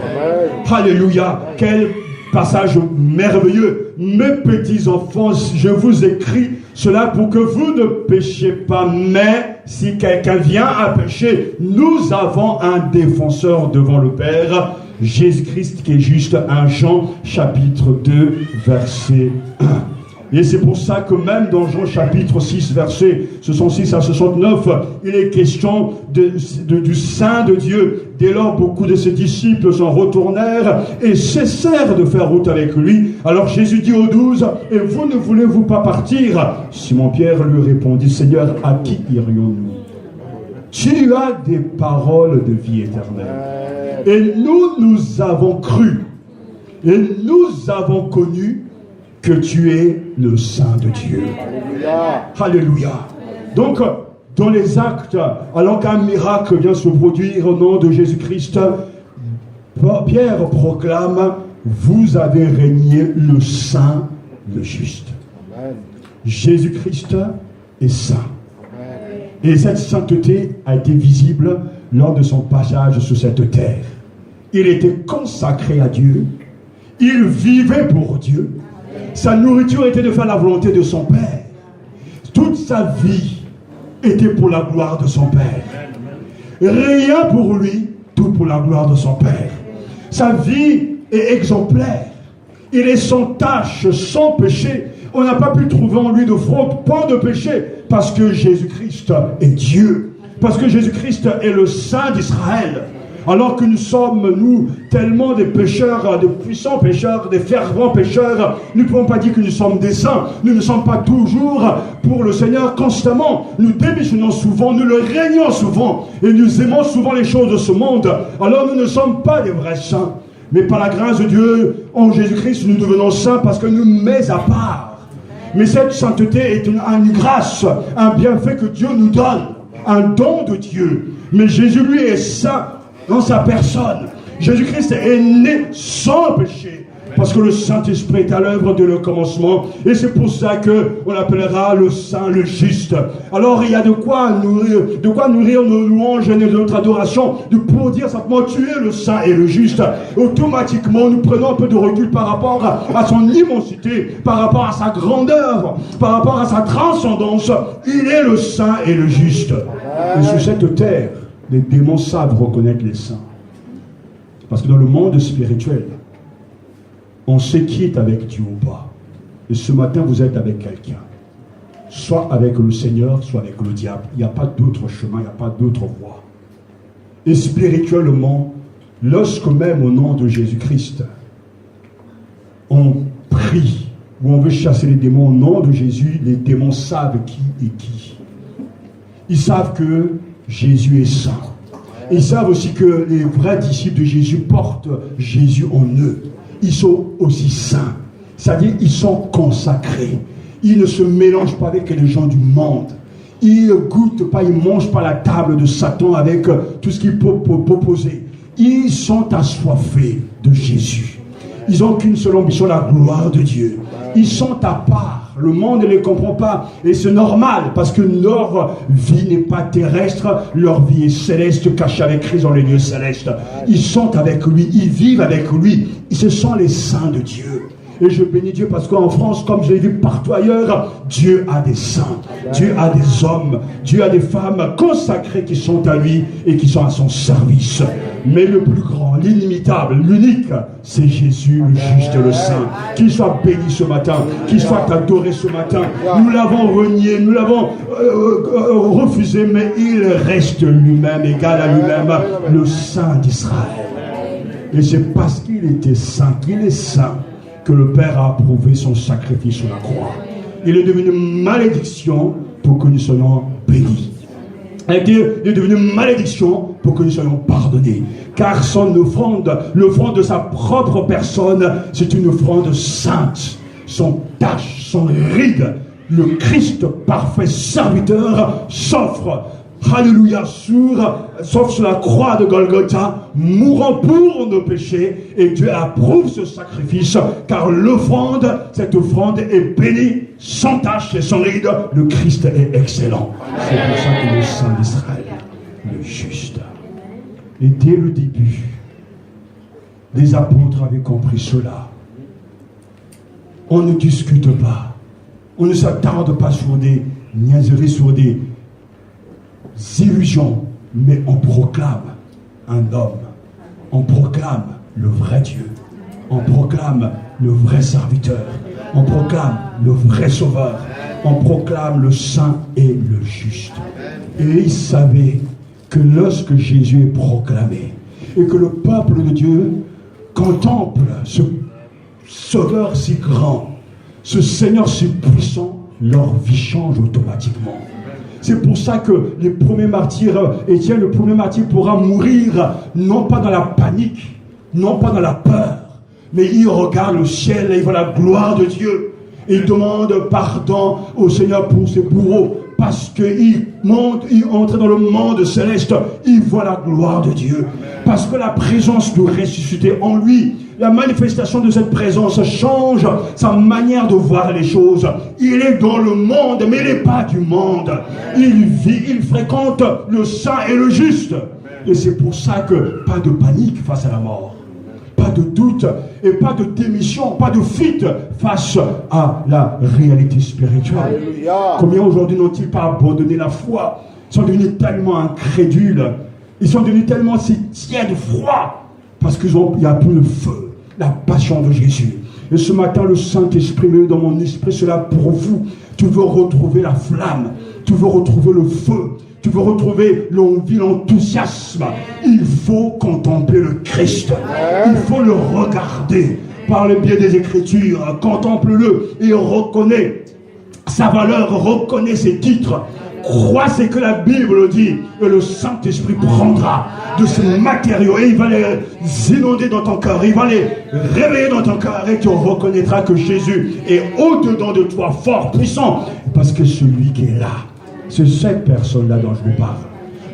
Speaker 3: Alléluia, quel passage merveilleux. Mes petits enfants, je vous écris cela pour que vous ne péchiez pas, mais si quelqu'un vient à pécher, nous avons un défenseur devant le Père, Jésus-Christ qui est juste. 1 Jean chapitre 2 verset 1. Et c'est pour ça que même dans Jean chapitre 6 versets 66 à 69, il est question du Saint de Dieu. Dès lors, beaucoup de ses disciples s'en retournèrent et cessèrent de faire route avec lui. Alors Jésus dit aux 12, « Et vous ne voulez-vous pas partir ?» Simon-Pierre lui répondit, « Seigneur, à qui irions-nous? Tu as des paroles de vie éternelle. Et nous avons cru, et nous avons connu que tu es le Saint de Dieu. » Alléluia. Donc, dans les actes, alors qu'un miracle vient se produire au nom de Jésus-Christ, Pierre proclame, vous avez régné le Saint, le juste. Jésus-Christ est saint. Et cette sainteté a été visible lors de son passage sur cette terre. Il était consacré à Dieu. Il vivait pour Dieu. Sa nourriture était de faire la volonté de son Père. Toute sa vie était pour la gloire de son Père. Rien pour lui, tout pour la gloire de son Père. Sa vie est exemplaire. Il est sans tache, sans péché. On n'a pas pu trouver en lui de fraude, pas de péché, parce que Jésus-Christ est Dieu. Parce que Jésus-Christ est le Saint d'Israël. Alors que nous sommes, nous, tellement des pécheurs, de puissants pécheurs, des fervents pécheurs, nous ne pouvons pas dire que nous sommes des saints. Nous ne sommes pas toujours pour le Seigneur constamment. Nous démissionnons souvent, nous le régnons souvent, et nous aimons souvent les choses de ce monde. Alors nous ne sommes pas des vrais saints. Mais par la grâce de Dieu, en Jésus-Christ, nous devenons saints parce que nous mettons à part. Mais cette sainteté est une grâce, un bienfait que Dieu nous donne, un don de Dieu. Mais Jésus, lui, est saint dans sa personne. Jésus-Christ est né sans péché, parce que le Saint-Esprit est à l'œuvre dès le commencement, et c'est pour ça qu'on l'appellera le Saint, le juste. Alors il y a de quoi nourrir nos louanges et notre adoration, pour dire simplement tu es le Saint et le juste. Automatiquement, nous prenons un peu de recul par rapport à son immensité, par rapport à sa grandeur, par rapport à sa transcendance. Il est le Saint et le juste. Et sur cette terre, les démons savent reconnaître les saints. Parce que dans le monde spirituel, on sait qui est avec Dieu ou pas. Et ce matin, vous êtes avec quelqu'un. Soit avec le Seigneur, soit avec le diable. Il n'y a pas d'autre chemin, il n'y a pas d'autre voie. Et spirituellement, lorsque même au nom de Jésus-Christ, on prie, ou on veut chasser les démons au nom de Jésus, les démons savent qui est qui. Ils savent que Jésus est saint. Ils savent aussi que les vrais disciples de Jésus portent Jésus en eux. Ils sont aussi saints. C'est-à-dire, ils sont consacrés. Ils ne se mélangent pas avec les gens du monde. Ils ne goûtent pas, ils ne mangent pas la table de Satan avec tout ce qu'il peut proposer. Ils sont assoiffés de Jésus. Ils n'ont qu'une seule ambition, la gloire de Dieu. Ils sont à part. Le monde ne les comprend pas. Et c'est normal, parce que leur vie n'est pas terrestre. Leur vie est céleste, cachée avec Christ dans les lieux célestes. Ils sont avec lui, ils vivent avec lui. Ce sont les saints de Dieu. Et je bénis Dieu parce qu'en France, comme je l'ai vu partout ailleurs, Dieu a des saints, Dieu a des hommes, Dieu a des femmes consacrées qui sont à lui et qui sont à son service. Mais le plus grand, l'inimitable, l'unique, c'est Jésus, le juste et le saint. Qu'il soit béni ce matin, qu'il soit adoré ce matin. Nous l'avons renié, nous l'avons refusé, mais il reste lui-même, égal à lui-même, le saint d'Israël. Et c'est parce qu'il était saint, qu'il est saint, que le Père a approuvé son sacrifice sur la croix. Il est devenu malédiction pour que nous soyons bénis. Il est devenu malédiction pour que nous soyons pardonnés. Car son offrande, l'offrande de sa propre personne, c'est une offrande sainte. Son tache, sans ride, le Christ parfait serviteur s'offre, alléluia, s'offre sur la croix de Golgotha, mourant pour nos péchés, et Dieu approuve ce sacrifice, car l'offrande, cette offrande est bénie, sans tache et sans ride, le Christ est excellent. C'est pour ça qu'il est le Saint d'Israël, le juste. Et dès le début, les apôtres avaient compris cela. On ne discute pas. On ne s'attarde pas sur des niaiseries, sur des illusions, mais on proclame un homme. On proclame le vrai Dieu. On proclame le vrai serviteur. On proclame le vrai sauveur. On proclame le saint et le juste. Et ils savaient que lorsque Jésus est proclamé et que le peuple de Dieu contemple ce sauveur si grand, ce Seigneur si puissant, leur vie change automatiquement. C'est pour ça que les premiers martyrs, Étienne, le premier martyr pourra mourir, non pas dans la panique, non pas dans la peur, mais il regarde le ciel et il voit la gloire de Dieu. Il demande pardon au Seigneur pour ses bourreaux, parce qu'il monte, il entre dans le monde céleste, il voit la gloire de Dieu. Parce que la présence du ressuscité en lui, la manifestation de cette présence change sa manière de voir les choses. Il est dans le monde, mais il n'est pas du monde. Il vit, il fréquente le saint et le juste. Et c'est pour ça que pas de panique face à la mort. Pas de doute et pas de démission, pas de fuite face à la réalité spirituelle. Alléluia. Combien aujourd'hui n'ont-ils pas abandonné la foi? Ils sont devenus tellement incrédules. Ils sont devenus tellement si tièdes, froids, parce qu'il n'y a plus le feu, la passion de Jésus. Et ce matin, le Saint-Esprit met dans mon esprit cela pour vous. Tu veux retrouver la flamme, tu veux retrouver le feu, tu veux retrouver l'envie, l'enthousiasme. Il faut contempler le Christ. Il faut le regarder par le biais des Écritures. Contemple-le et reconnais sa valeur, reconnais ses titres. Crois ce que la Bible dit et le Saint-Esprit prendra de ces matériaux et il va les inonder dans ton cœur, il va les réveiller dans ton cœur et tu reconnaîtras que Jésus est au-dedans de toi, fort, puissant, parce que celui qui est là, c'est cette personne-là dont je vous parle.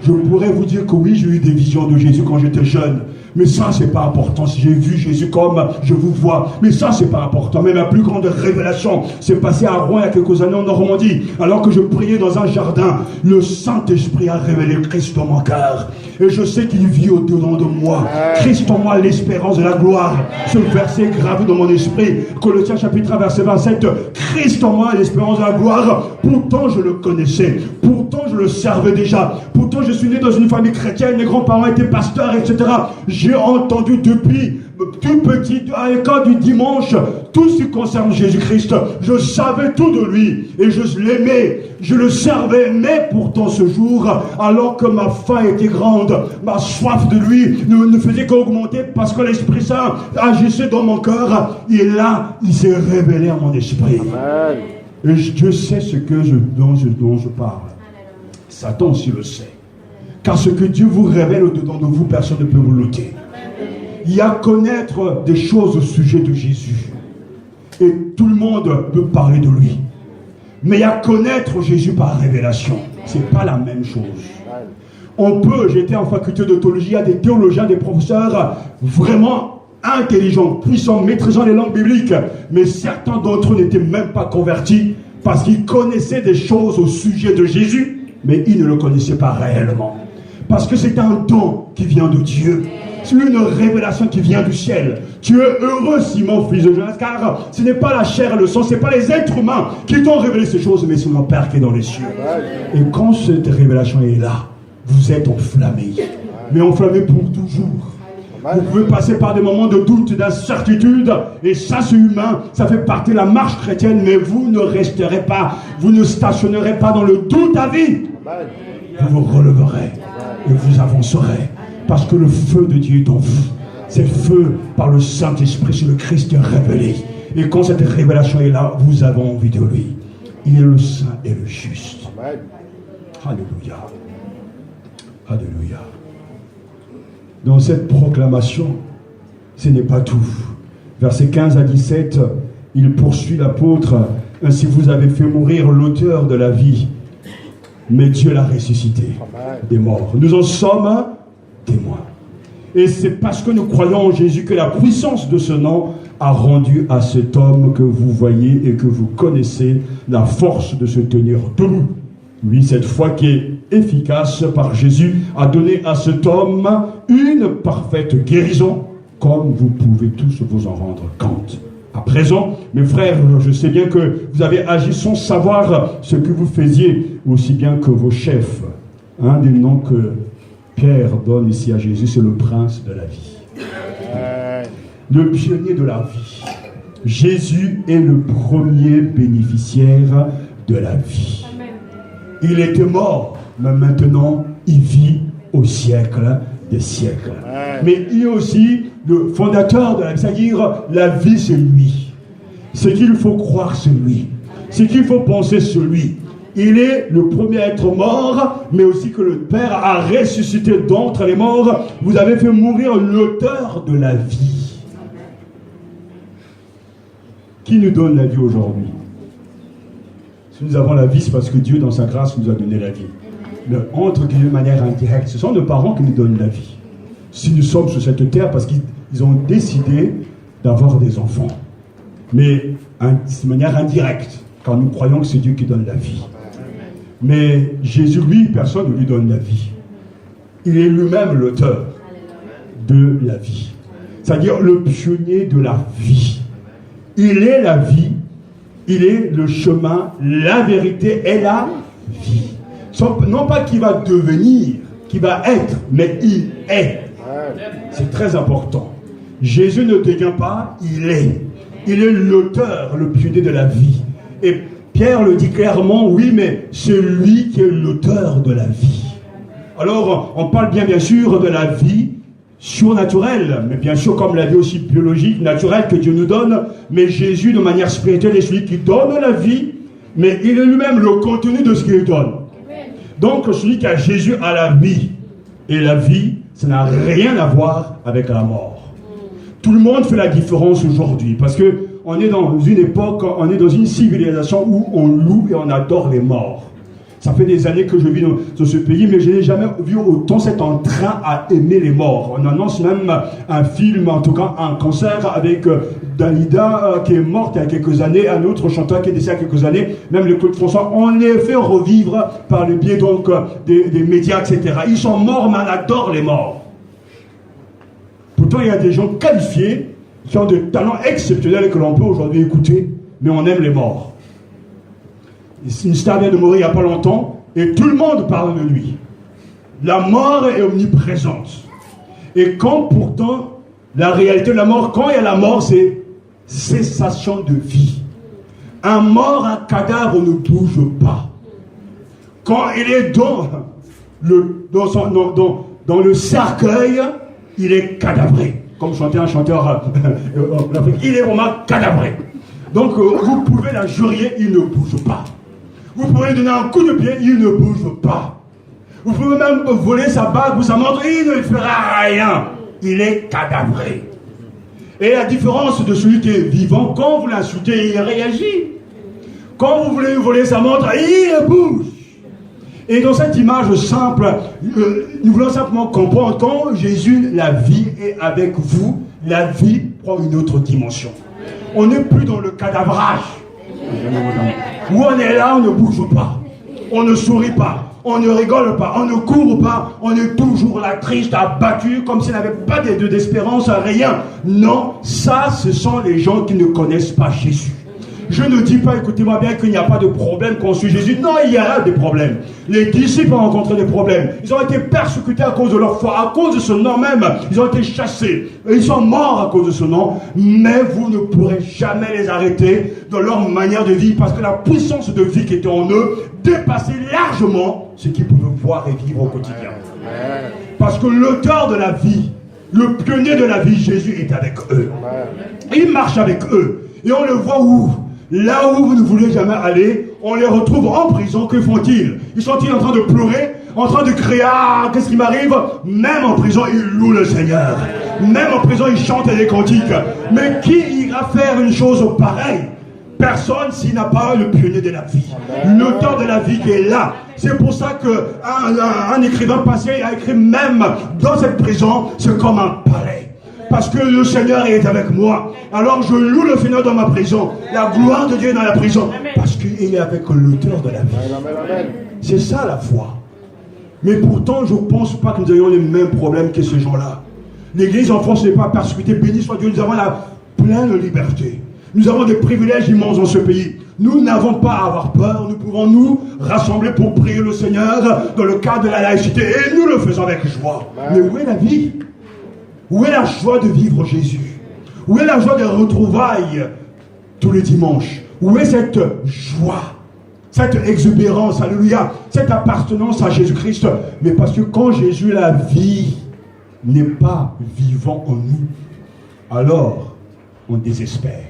Speaker 3: Je pourrais vous dire que oui, j'ai eu des visions de Jésus quand j'étais jeune. Mais ça, c'est pas important. Si j'ai vu Jésus comme je vous vois. Mais ça, c'est pas important. Mais ma plus grande révélation s'est passée à Rouen il y a quelques années en Normandie. Alors que je priais dans un jardin, le Saint-Esprit a révélé Christ dans mon cœur. Et je sais qu'il vit au-dedans de moi. Christ en moi, l'espérance de la gloire. Ce verset est gravé dans mon esprit. Colossiens chapitre 1, verset 27. Christ en moi, l'espérance de la gloire. Pourtant, je le connaissais. Pourtant, je le servais déjà. Pourtant, je suis né dans une famille chrétienne. Mes grands-parents étaient pasteurs, etc. J'ai entendu depuis tout petit, à l'école du dimanche, tout ce qui concerne Jésus-Christ. Je savais tout de lui et je l'aimais, je le servais. Mais pourtant ce jour, alors que ma faim était grande, ma soif de lui ne faisait qu'augmenter parce que l'Esprit Saint agissait dans mon cœur. Et là, il s'est révélé à mon esprit. Amen. Et Dieu sait dont je parle. Satan aussi le sait. Car ce que Dieu vous révèle au-dedans de vous, personne ne peut vous l'ôter. Il y a connaître des choses au sujet de Jésus. Et tout le monde peut parler de lui. Mais il y a connaître Jésus par révélation. Ce n'est pas la même chose. On peut, j'étais en faculté de théologie, il y a des théologiens, des professeurs vraiment intelligents, puissants, maîtrisant les langues bibliques. Mais certains d'entre eux n'étaient même pas convertis parce qu'ils connaissaient des choses au sujet de Jésus, mais ils ne le connaissaient pas réellement. Parce que c'est un don qui vient de Dieu. C'est une révélation qui vient du ciel. Tu es heureux, Simon, fils de Jonas, car ce n'est pas la chair et le sang, ce n'est pas les êtres humains qui t'ont révélé ces choses, mais c'est mon Père qui est dans les cieux. Et quand cette révélation est là, vous êtes enflammés. Mais enflammés pour toujours. Vous pouvez passer par des moments de doute, d'incertitude, et ça c'est humain, ça fait partie de la marche chrétienne, mais vous ne resterez pas, vous ne stationnerez pas dans le doute à vie. Vous vous releverez et vous avancerez, parce que le feu de Dieu est en vous. C'est le feu par le Saint-Esprit, c'est le Christ révélé. Et quand cette révélation est là, vous avez envie de lui. Il est le saint et le juste. Alléluia. Alléluia. Dans cette proclamation, ce n'est pas tout. Versets 15 à 17, Il poursuit l'apôtre. Ainsi vous avez fait mourir l'auteur de la vie, mais Dieu l'a ressuscité des morts. Nous en sommes témoins. Et c'est parce que nous croyons en Jésus que la puissance de ce nom a rendu à cet homme que vous voyez et que vous connaissez la force de se tenir debout. Oui, cette foi qui est efficace par Jésus a donné à cet homme une parfaite guérison, comme vous pouvez tous vous en rendre compte. À présent, mes frères, je sais bien que vous avez agi sans savoir ce que vous faisiez, aussi bien que vos chefs. Un des noms que Pierre donne ici à Jésus, c'est le prince de la vie. Le pionnier de la vie. Jésus est le premier bénéficiaire de la vie. Il était mort, mais maintenant, il vit au siècle des siècles. Mais il est aussi le fondateur de la vie, c'est-à-dire la vie, c'est lui. Ce qu'il faut croire, c'est lui. Ce qu'il faut penser, c'est lui. Il est le premier à être mort, mais aussi que le Père a ressuscité d'entre les morts. Vous avez fait mourir l'auteur de la vie. Qui nous donne la vie aujourd'hui? Si nous avons la vie, c'est parce que Dieu, dans sa grâce, nous a donné la vie. Mais entre guillemets, de manière indirecte, ce sont nos parents qui nous donnent la vie. Si nous sommes sur cette terre, parce qu'ils ont décidé d'avoir des enfants. Mais de manière indirecte, car nous croyons que c'est Dieu qui donne la vie. Mais Jésus, lui, personne ne lui donne la vie. Il est lui-même l'auteur de la vie. C'est-à-dire le pionnier de la vie. Il est la vie, il est le chemin, la vérité et la vie. Non pas qu'il va devenir, qu'il va être, mais il est. C'est très important. Jésus ne devient pas, il est. Il est l'auteur, le pionnier de la vie. Et Pierre le dit clairement, oui, mais c'est lui qui est l'auteur de la vie. Alors, on parle bien sûr de la vie surnaturelle, mais bien sûr comme la vie aussi biologique, naturelle que Dieu nous donne, mais Jésus de manière spirituelle est celui qui donne la vie, mais il est lui-même le contenu de ce qu'il donne. Donc celui qui a Jésus a la vie, et la vie, ça n'a rien à voir avec la mort. Tout le monde fait la différence aujourd'hui, parce que on est dans une époque, on est dans une civilisation où on loue et on adore les morts. Ça fait des années que je vis dans ce pays, mais je n'ai jamais vu autant cet entrain à aimer les morts. On annonce même un film, en tout cas un concert avec Dalida qui est morte il y a quelques années, un autre chanteur qui est décédé il y a quelques années, même le Claude François. On les fait revivre par le biais donc des médias, etc. Ils sont morts, mais on adore les morts. Pourtant, il y a des gens qualifiés qui ont des talents exceptionnels que l'on peut aujourd'hui écouter, mais on aime les morts. Une star vient de mourir il n'y a pas longtemps et tout le monde parle de lui. La mort est omniprésente. Et quand pourtant, la réalité de la mort, quand il y a la mort, c'est cessation de vie. Un mort, un cadavre ne bouge pas. Quand il est dans le cercueil, il est cadavré. Comme chantait un chanteur il est vraiment cadavré. Donc vous pouvez l'injurier, il ne bouge pas. Vous pouvez lui donner un coup de pied, il ne bouge pas. Vous pouvez même voler sa bague ou sa montre, il ne fera rien. Il est cadavré. Et la différence de celui qui est vivant, quand vous l'insultez, il réagit. Quand vous voulez lui voler sa montre, il bouge. Et dans cette image simple, nous voulons simplement comprendre quand Jésus, la vie est avec vous, la vie prend une autre dimension. On n'est plus dans le cadavrage. Où on est là, on ne bouge pas. On ne sourit pas. On ne rigole pas. On ne court pas. On est toujours là, triste, abattu, comme s'il n'avait pas d'espérance, rien. Non, ça, ce sont les gens qui ne connaissent pas Jésus. Je ne dis pas, écoutez-moi bien, qu'il n'y a pas de problème quand on suit Jésus. Non, il y a des problèmes. Les disciples ont rencontré des problèmes. Ils ont été persécutés à cause de leur foi, à cause de ce nom même. Ils ont été chassés. Ils sont morts à cause de ce nom. Mais vous ne pourrez jamais les arrêter dans leur manière de vivre, parce que la puissance de vie qui était en eux dépassait largement ce qu'ils pouvaient voir et vivre au quotidien. Parce que l'auteur de la vie, le pionnier de la vie, Jésus, est avec eux. Il marche avec eux. Et on le voit où? Là où vous ne voulez jamais aller, on les retrouve en prison. Que font-ils? Ils sont-ils en train de pleurer? en train de crier, ah, qu'est-ce qui m'arrive? Même en prison, il loue le Seigneur. Même en prison, il chante des cantiques. Mais qui ira faire une chose pareille? Personne s'il n'a pas le pionnier de la vie, l'auteur de la vie qui est là. C'est pour ça qu'un écrivain passé a écrit même dans cette prison, c'est comme un palais. Parce que le Seigneur est avec moi. Alors je loue le Seigneur dans ma prison. La gloire de Dieu est dans la prison. Parce qu'il est avec l'auteur de la vie. C'est ça la foi. Mais pourtant, je ne pense pas que nous ayons les mêmes problèmes que ces gens-là. L'église en France n'est pas persécutée. Béni soit Dieu, nous avons la pleine liberté. Nous avons des privilèges immenses dans ce pays. Nous n'avons pas à avoir peur. Nous pouvons nous rassembler pour prier le Seigneur dans le cadre de la laïcité. Et nous le faisons avec joie. Mais où est la vie? Où est la joie de vivre Jésus? Où est la joie des retrouvailles tous les dimanches? Où est cette joie? Cette exubérance, alléluia, cette appartenance à Jésus-Christ? Mais parce que quand Jésus, la vie, n'est pas vivant en nous, alors on désespère.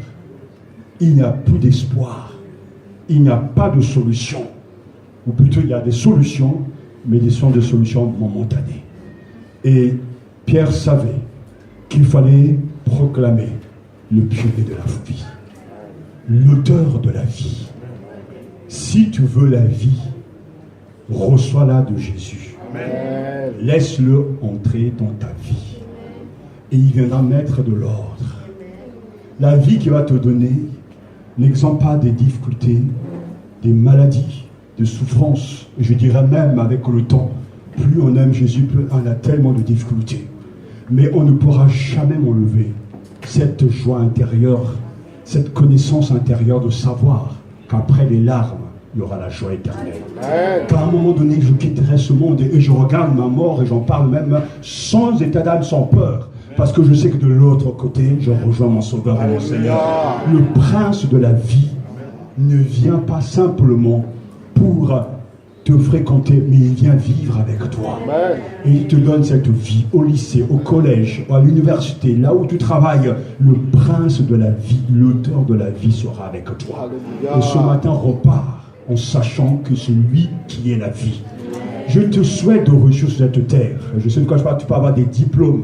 Speaker 3: Il n'y a plus d'espoir. Il n'y a pas de solution. Ou plutôt, il y a des solutions, mais ce sont des solutions momentanées. Et Pierre savait qu'il fallait proclamer le pionnier de la vie, l'auteur de la vie. Si tu veux la vie, reçois-la de Jésus. Amen. Laisse-le entrer dans ta vie. Et il viendra mettre de l'ordre. La vie qu'il va te donner n'exemple pas des difficultés, des maladies, des souffrances. Et je dirais même avec le temps, plus on aime Jésus, plus on a tellement de difficultés. Mais on ne pourra jamais enlever cette joie intérieure, cette connaissance intérieure de savoir qu'après les larmes, il y aura la joie éternelle. Qu'à un moment donné, je quitterai ce monde et je regarde ma mort et j'en parle même sans état d'âme, sans peur. Parce que je sais que de l'autre côté, je rejoins mon Sauveur et mon Seigneur. Le prince de la vie ne vient pas simplement pour te fréquenter, mais il vient vivre avec toi. Et il te donne cette vie au lycée, au collège, à l'université, là où tu travailles. Le prince de la vie, l'auteur de la vie sera avec toi. Et ce matin, repars en sachant que c'est lui qui est la vie. Je te souhaite de réussir sur cette terre. Je sais de quoi je parle, tu peux avoir des diplômes.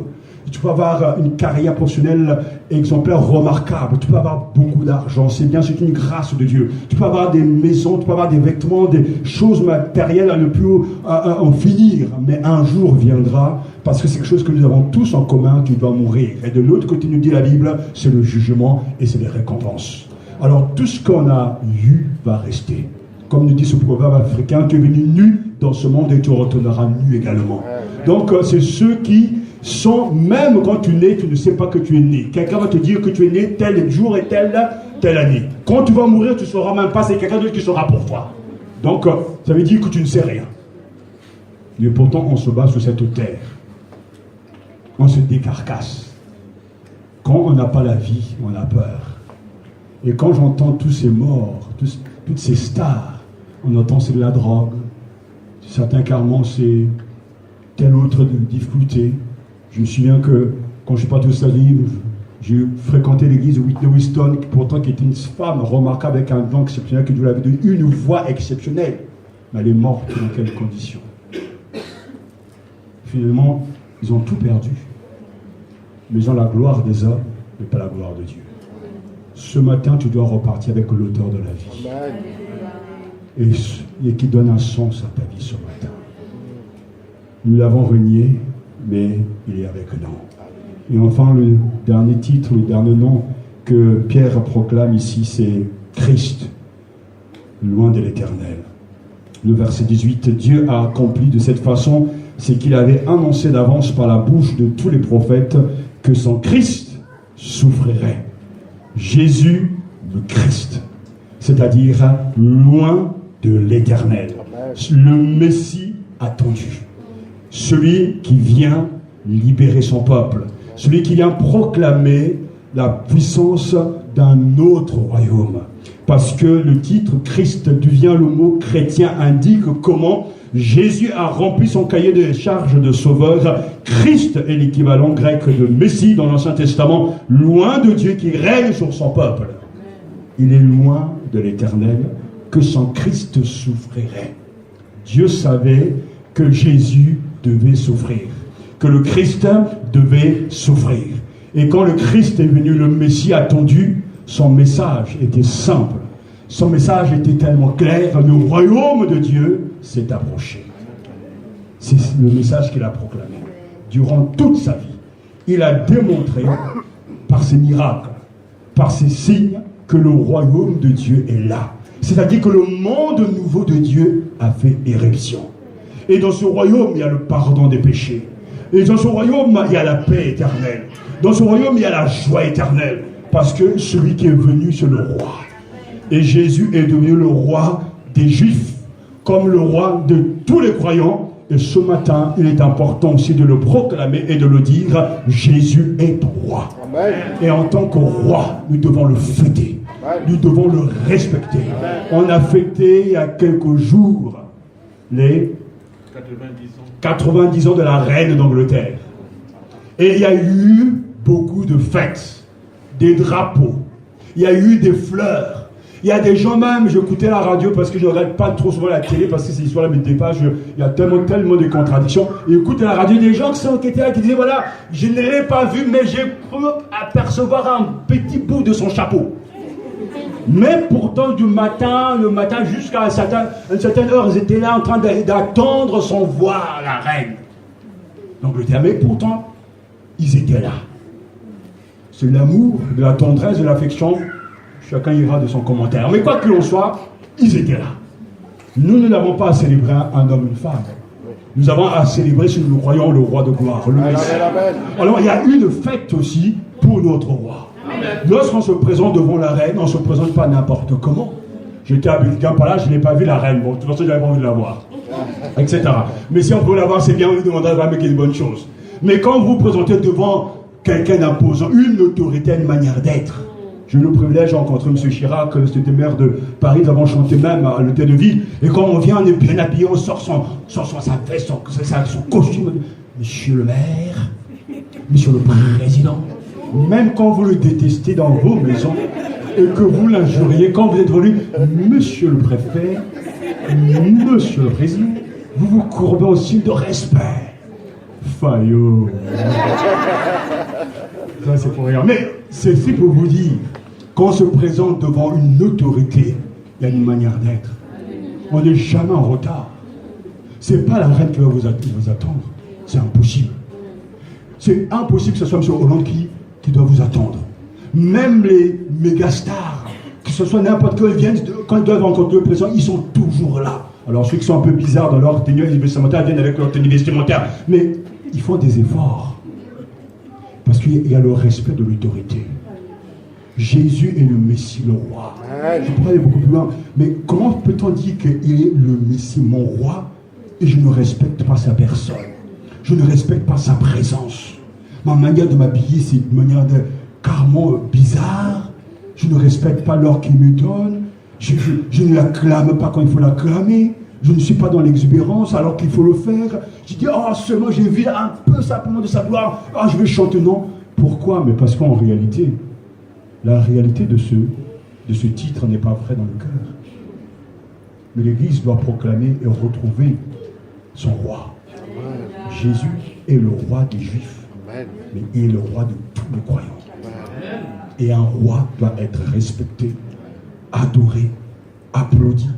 Speaker 3: Tu peux avoir une carrière professionnelle exemplaire remarquable. Tu peux avoir beaucoup d'argent. C'est bien, c'est une grâce de Dieu. Tu peux avoir des maisons, tu peux avoir des vêtements, des choses matérielles à ne plus en finir. Mais un jour viendra, parce que c'est quelque chose que nous avons tous en commun, tu dois mourir. Et de l'autre côté, nous dit la Bible, c'est le jugement et c'est les récompenses. Alors tout ce qu'on a eu va rester. Comme nous dit ce proverbe africain, tu es venu nu dans ce monde et tu retourneras nu également. Donc c'est ceux qui sont, même quand tu nais, tu ne sais pas que tu es né. Quelqu'un va te dire que tu es né tel jour et telle année. Quand tu vas mourir, tu ne sauras même pas, c'est quelqu'un d'autre qui saura pour toi. Donc, ça veut dire que tu ne sais rien. Mais pourtant, on se bat sur cette terre. On se décarcasse. Quand on n'a pas la vie, on a peur. Et quand j'entends tous ces morts, toutes ces stars, on entend c'est de la drogue. Certains carrément, c'est telle autre difficulté. Je me souviens que quand je suis parti aux États-Unis, j'ai fréquenté l'église de Whitney Houston, pourtant qui était une femme remarquable avec un don exceptionnel, qui Dieu lui avait donné une voix exceptionnelle. Mais elle est morte dans quelles conditions? Finalement, ils ont tout perdu. Mais ils ont la gloire des hommes, mais pas la gloire de Dieu. Ce matin, tu dois repartir avec l'auteur de la vie. Et qui donne un sens à ta vie ce matin. Nous l'avons renié, mais il est avec nous. Et enfin, le dernier titre, le dernier nom que Pierre proclame ici, c'est Christ, loin de l'éternel. Le verset 18, Dieu a accompli de cette façon ce qu'il avait annoncé d'avance par la bouche de tous les prophètes, que son Christ souffrirait. Jésus, le Christ, c'est-à-dire loin de l'éternel, le Messie attendu. Celui qui vient libérer son peuple. Celui qui vient proclamer la puissance d'un autre royaume. Parce que le titre Christ devient le mot chrétien, indique comment Jésus a rempli son cahier de charges de sauveur. Christ est l'équivalent grec de Messie dans l'Ancien Testament, loin de Dieu qui règne sur son peuple. Il est loin de l'éternel, que son Christ souffrirait. Dieu savait que Jésus devait souffrir, que le Christ devait souffrir. Et quand le Christ est venu, le Messie attendu, son message était simple. Son message était tellement clair, le royaume de Dieu s'est approché. C'est le message qu'il a proclamé. Durant toute sa vie, il a démontré par ses miracles, par ses signes, que le royaume de Dieu est là. C'est-à-dire que le monde nouveau de Dieu a fait éruption. Et dans ce royaume, il y a le pardon des péchés. Et dans ce royaume, il y a la paix éternelle. Dans ce royaume, il y a la joie éternelle. Parce que celui qui est venu, c'est le roi. Et Jésus est devenu le roi des Juifs, comme le roi de tous les croyants. Et ce matin, il est important aussi de le proclamer et de le dire, Jésus est roi. Amen. Et en tant que roi, nous devons le fêter. Amen. Nous devons le respecter. Amen. On a fêté il y a quelques jours les 90 ans de la reine d'Angleterre. Et il y a eu beaucoup de fêtes, des drapeaux, il y a eu des fleurs. Il y a des gens même, j'écoutais la radio parce que je ne regarde pas trop souvent la télé parce que ces histoires-là me dépassent, il y a tellement de contradictions. Et écoutez la radio, des gens qui étaient là, qui disaient, voilà, je ne l'ai pas vu, mais j'ai pu apercevoir un petit bout de son chapeau. Mais pourtant, le matin jusqu'à une certaine heure, ils étaient là en train d'attendre son voir, la reine d'Angleterre. Mais pourtant, ils étaient là. C'est l'amour, de la tendresse, de l'affection. Chacun ira de son commentaire. Mais quoi que l'on soit, ils étaient là. Nous n'avons pas à célébrer un homme, une femme. Nous avons à célébrer, si nous croyons, le roi de gloire, le Messie. Alors, il y a une fête aussi pour notre roi. Lorsqu'on se présente devant la reine, on ne se présente pas n'importe comment. J'étais à Belgique, par là, je n'ai pas vu la reine. Bon, de toute façon, je n'avais pas envie de la voir. Etc. Mais si on peut la voir, c'est bien, on lui demandera vraiment qu'il y ait de bonnes choses. Mais quand vous vous présentez devant quelqu'un d'imposant, une autorité, une manière d'être. J'ai eu le privilège de rencontrer M. Chirac, c'était maire de Paris, nous avons chanté même à l'hôtel de ville. Et quand on vient, on est bien habillé, on sort sa veste, son costume. Monsieur le maire, Monsieur le président, même quand vous le détestez dans vos maisons et que vous l'injuriez, quand vous êtes venu, Monsieur le préfet, Monsieur le président, vous vous courbez au signe de respect. Fayot. Ça, c'est pour rien. Mais c'est pour vous dire, quand on se présente devant une autorité, il y a une manière d'être. On n'est jamais en retard. C'est pas la reine qui va vous attendre. C'est impossible. C'est impossible que ce soit M. Hollande qui doit vous attendre. Même les méga stars, que ce soit n'importe qui, quand ils doivent rencontrer le président, ils sont toujours là. Alors ceux qui sont un peu bizarres dans leur tenue vestimentaire viennent avec leur tenue vestimentaire. Mais ils font des efforts. Parce qu'il y a le respect de l'autorité. Jésus est le Messie, le roi. Je pourrais aller beaucoup plus loin. Mais comment peut-on dire qu'il est le Messie, mon roi, et je ne respecte pas sa personne? Je ne respecte pas sa présence. Ma manière de m'habiller, c'est une manière carrément bizarre. Je ne respecte pas l'or qu'il me donne. Je ne l'acclame pas quand il faut l'acclamer. Je ne suis pas dans l'exubérance alors qu'il faut le faire. Je dis, oh, seulement j'ai vu un peu simplement de sa gloire. Ah, je vais chanter. Non. Pourquoi? Mais parce qu'en réalité, la réalité de ce titre n'est pas vraie dans le cœur. Mais l'Église doit proclamer et retrouver son roi. Jésus est le roi des Juifs, mais il est le roi de tous les croyants. Et un roi doit être respecté, adoré, applaudi.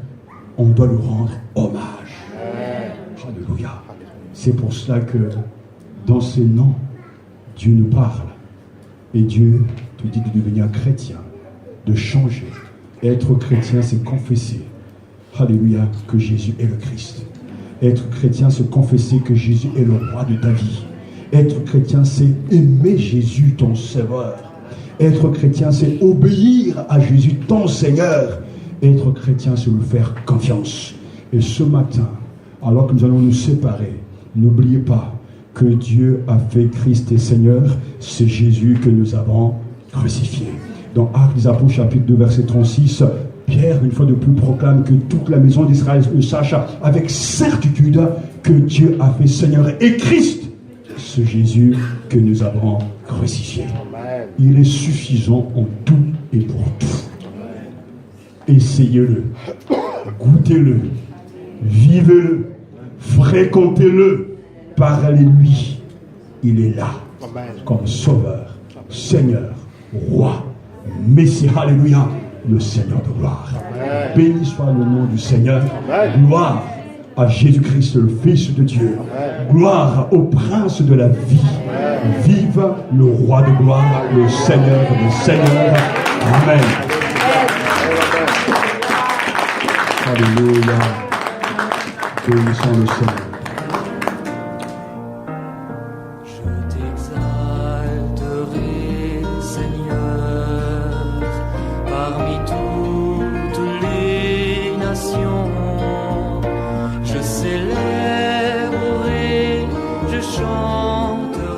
Speaker 3: On doit lui rendre hommage. Alléluia. C'est pour cela que dans ces noms, Dieu nous parle. Et Dieu te dit de devenir chrétien, de changer. Être chrétien, c'est confesser, alléluia, que Jésus est le Christ. Être chrétien, c'est confesser que Jésus est le roi de ta vie. Être chrétien, c'est aimer Jésus, ton Sauveur. Être chrétien, c'est obéir à Jésus, ton Seigneur. Être chrétien, c'est lui faire confiance. Et ce matin, alors que nous allons nous séparer, n'oubliez pas que Dieu a fait Christ et Seigneur. C'est Jésus que nous avons crucifié. Dans Actes des Apôtres, chapitre 2, verset 36, Pierre, une fois de plus, proclame que toute la maison d'Israël le sache avec certitude que Dieu a fait Seigneur et Christ, ce Jésus que nous avons crucifié. Il est suffisant en tout et pour tout. Essayez-le, goûtez-le, vivez-le, Fréquentez-le, parlez-lui. Il est là, comme Sauveur, Seigneur, Roi, Messie. Alléluia, le Seigneur de gloire. Béni soit le nom du Seigneur. Gloire à Jésus-Christ, le Fils de Dieu. Gloire au Prince de la vie. Vive le Roi de gloire, le Seigneur des Seigneurs. Amen. Alléluia. Bénissons le Seigneur.
Speaker 4: Je t'exalterai, Seigneur, parmi toutes les nations. Je célébrerai, je chanterai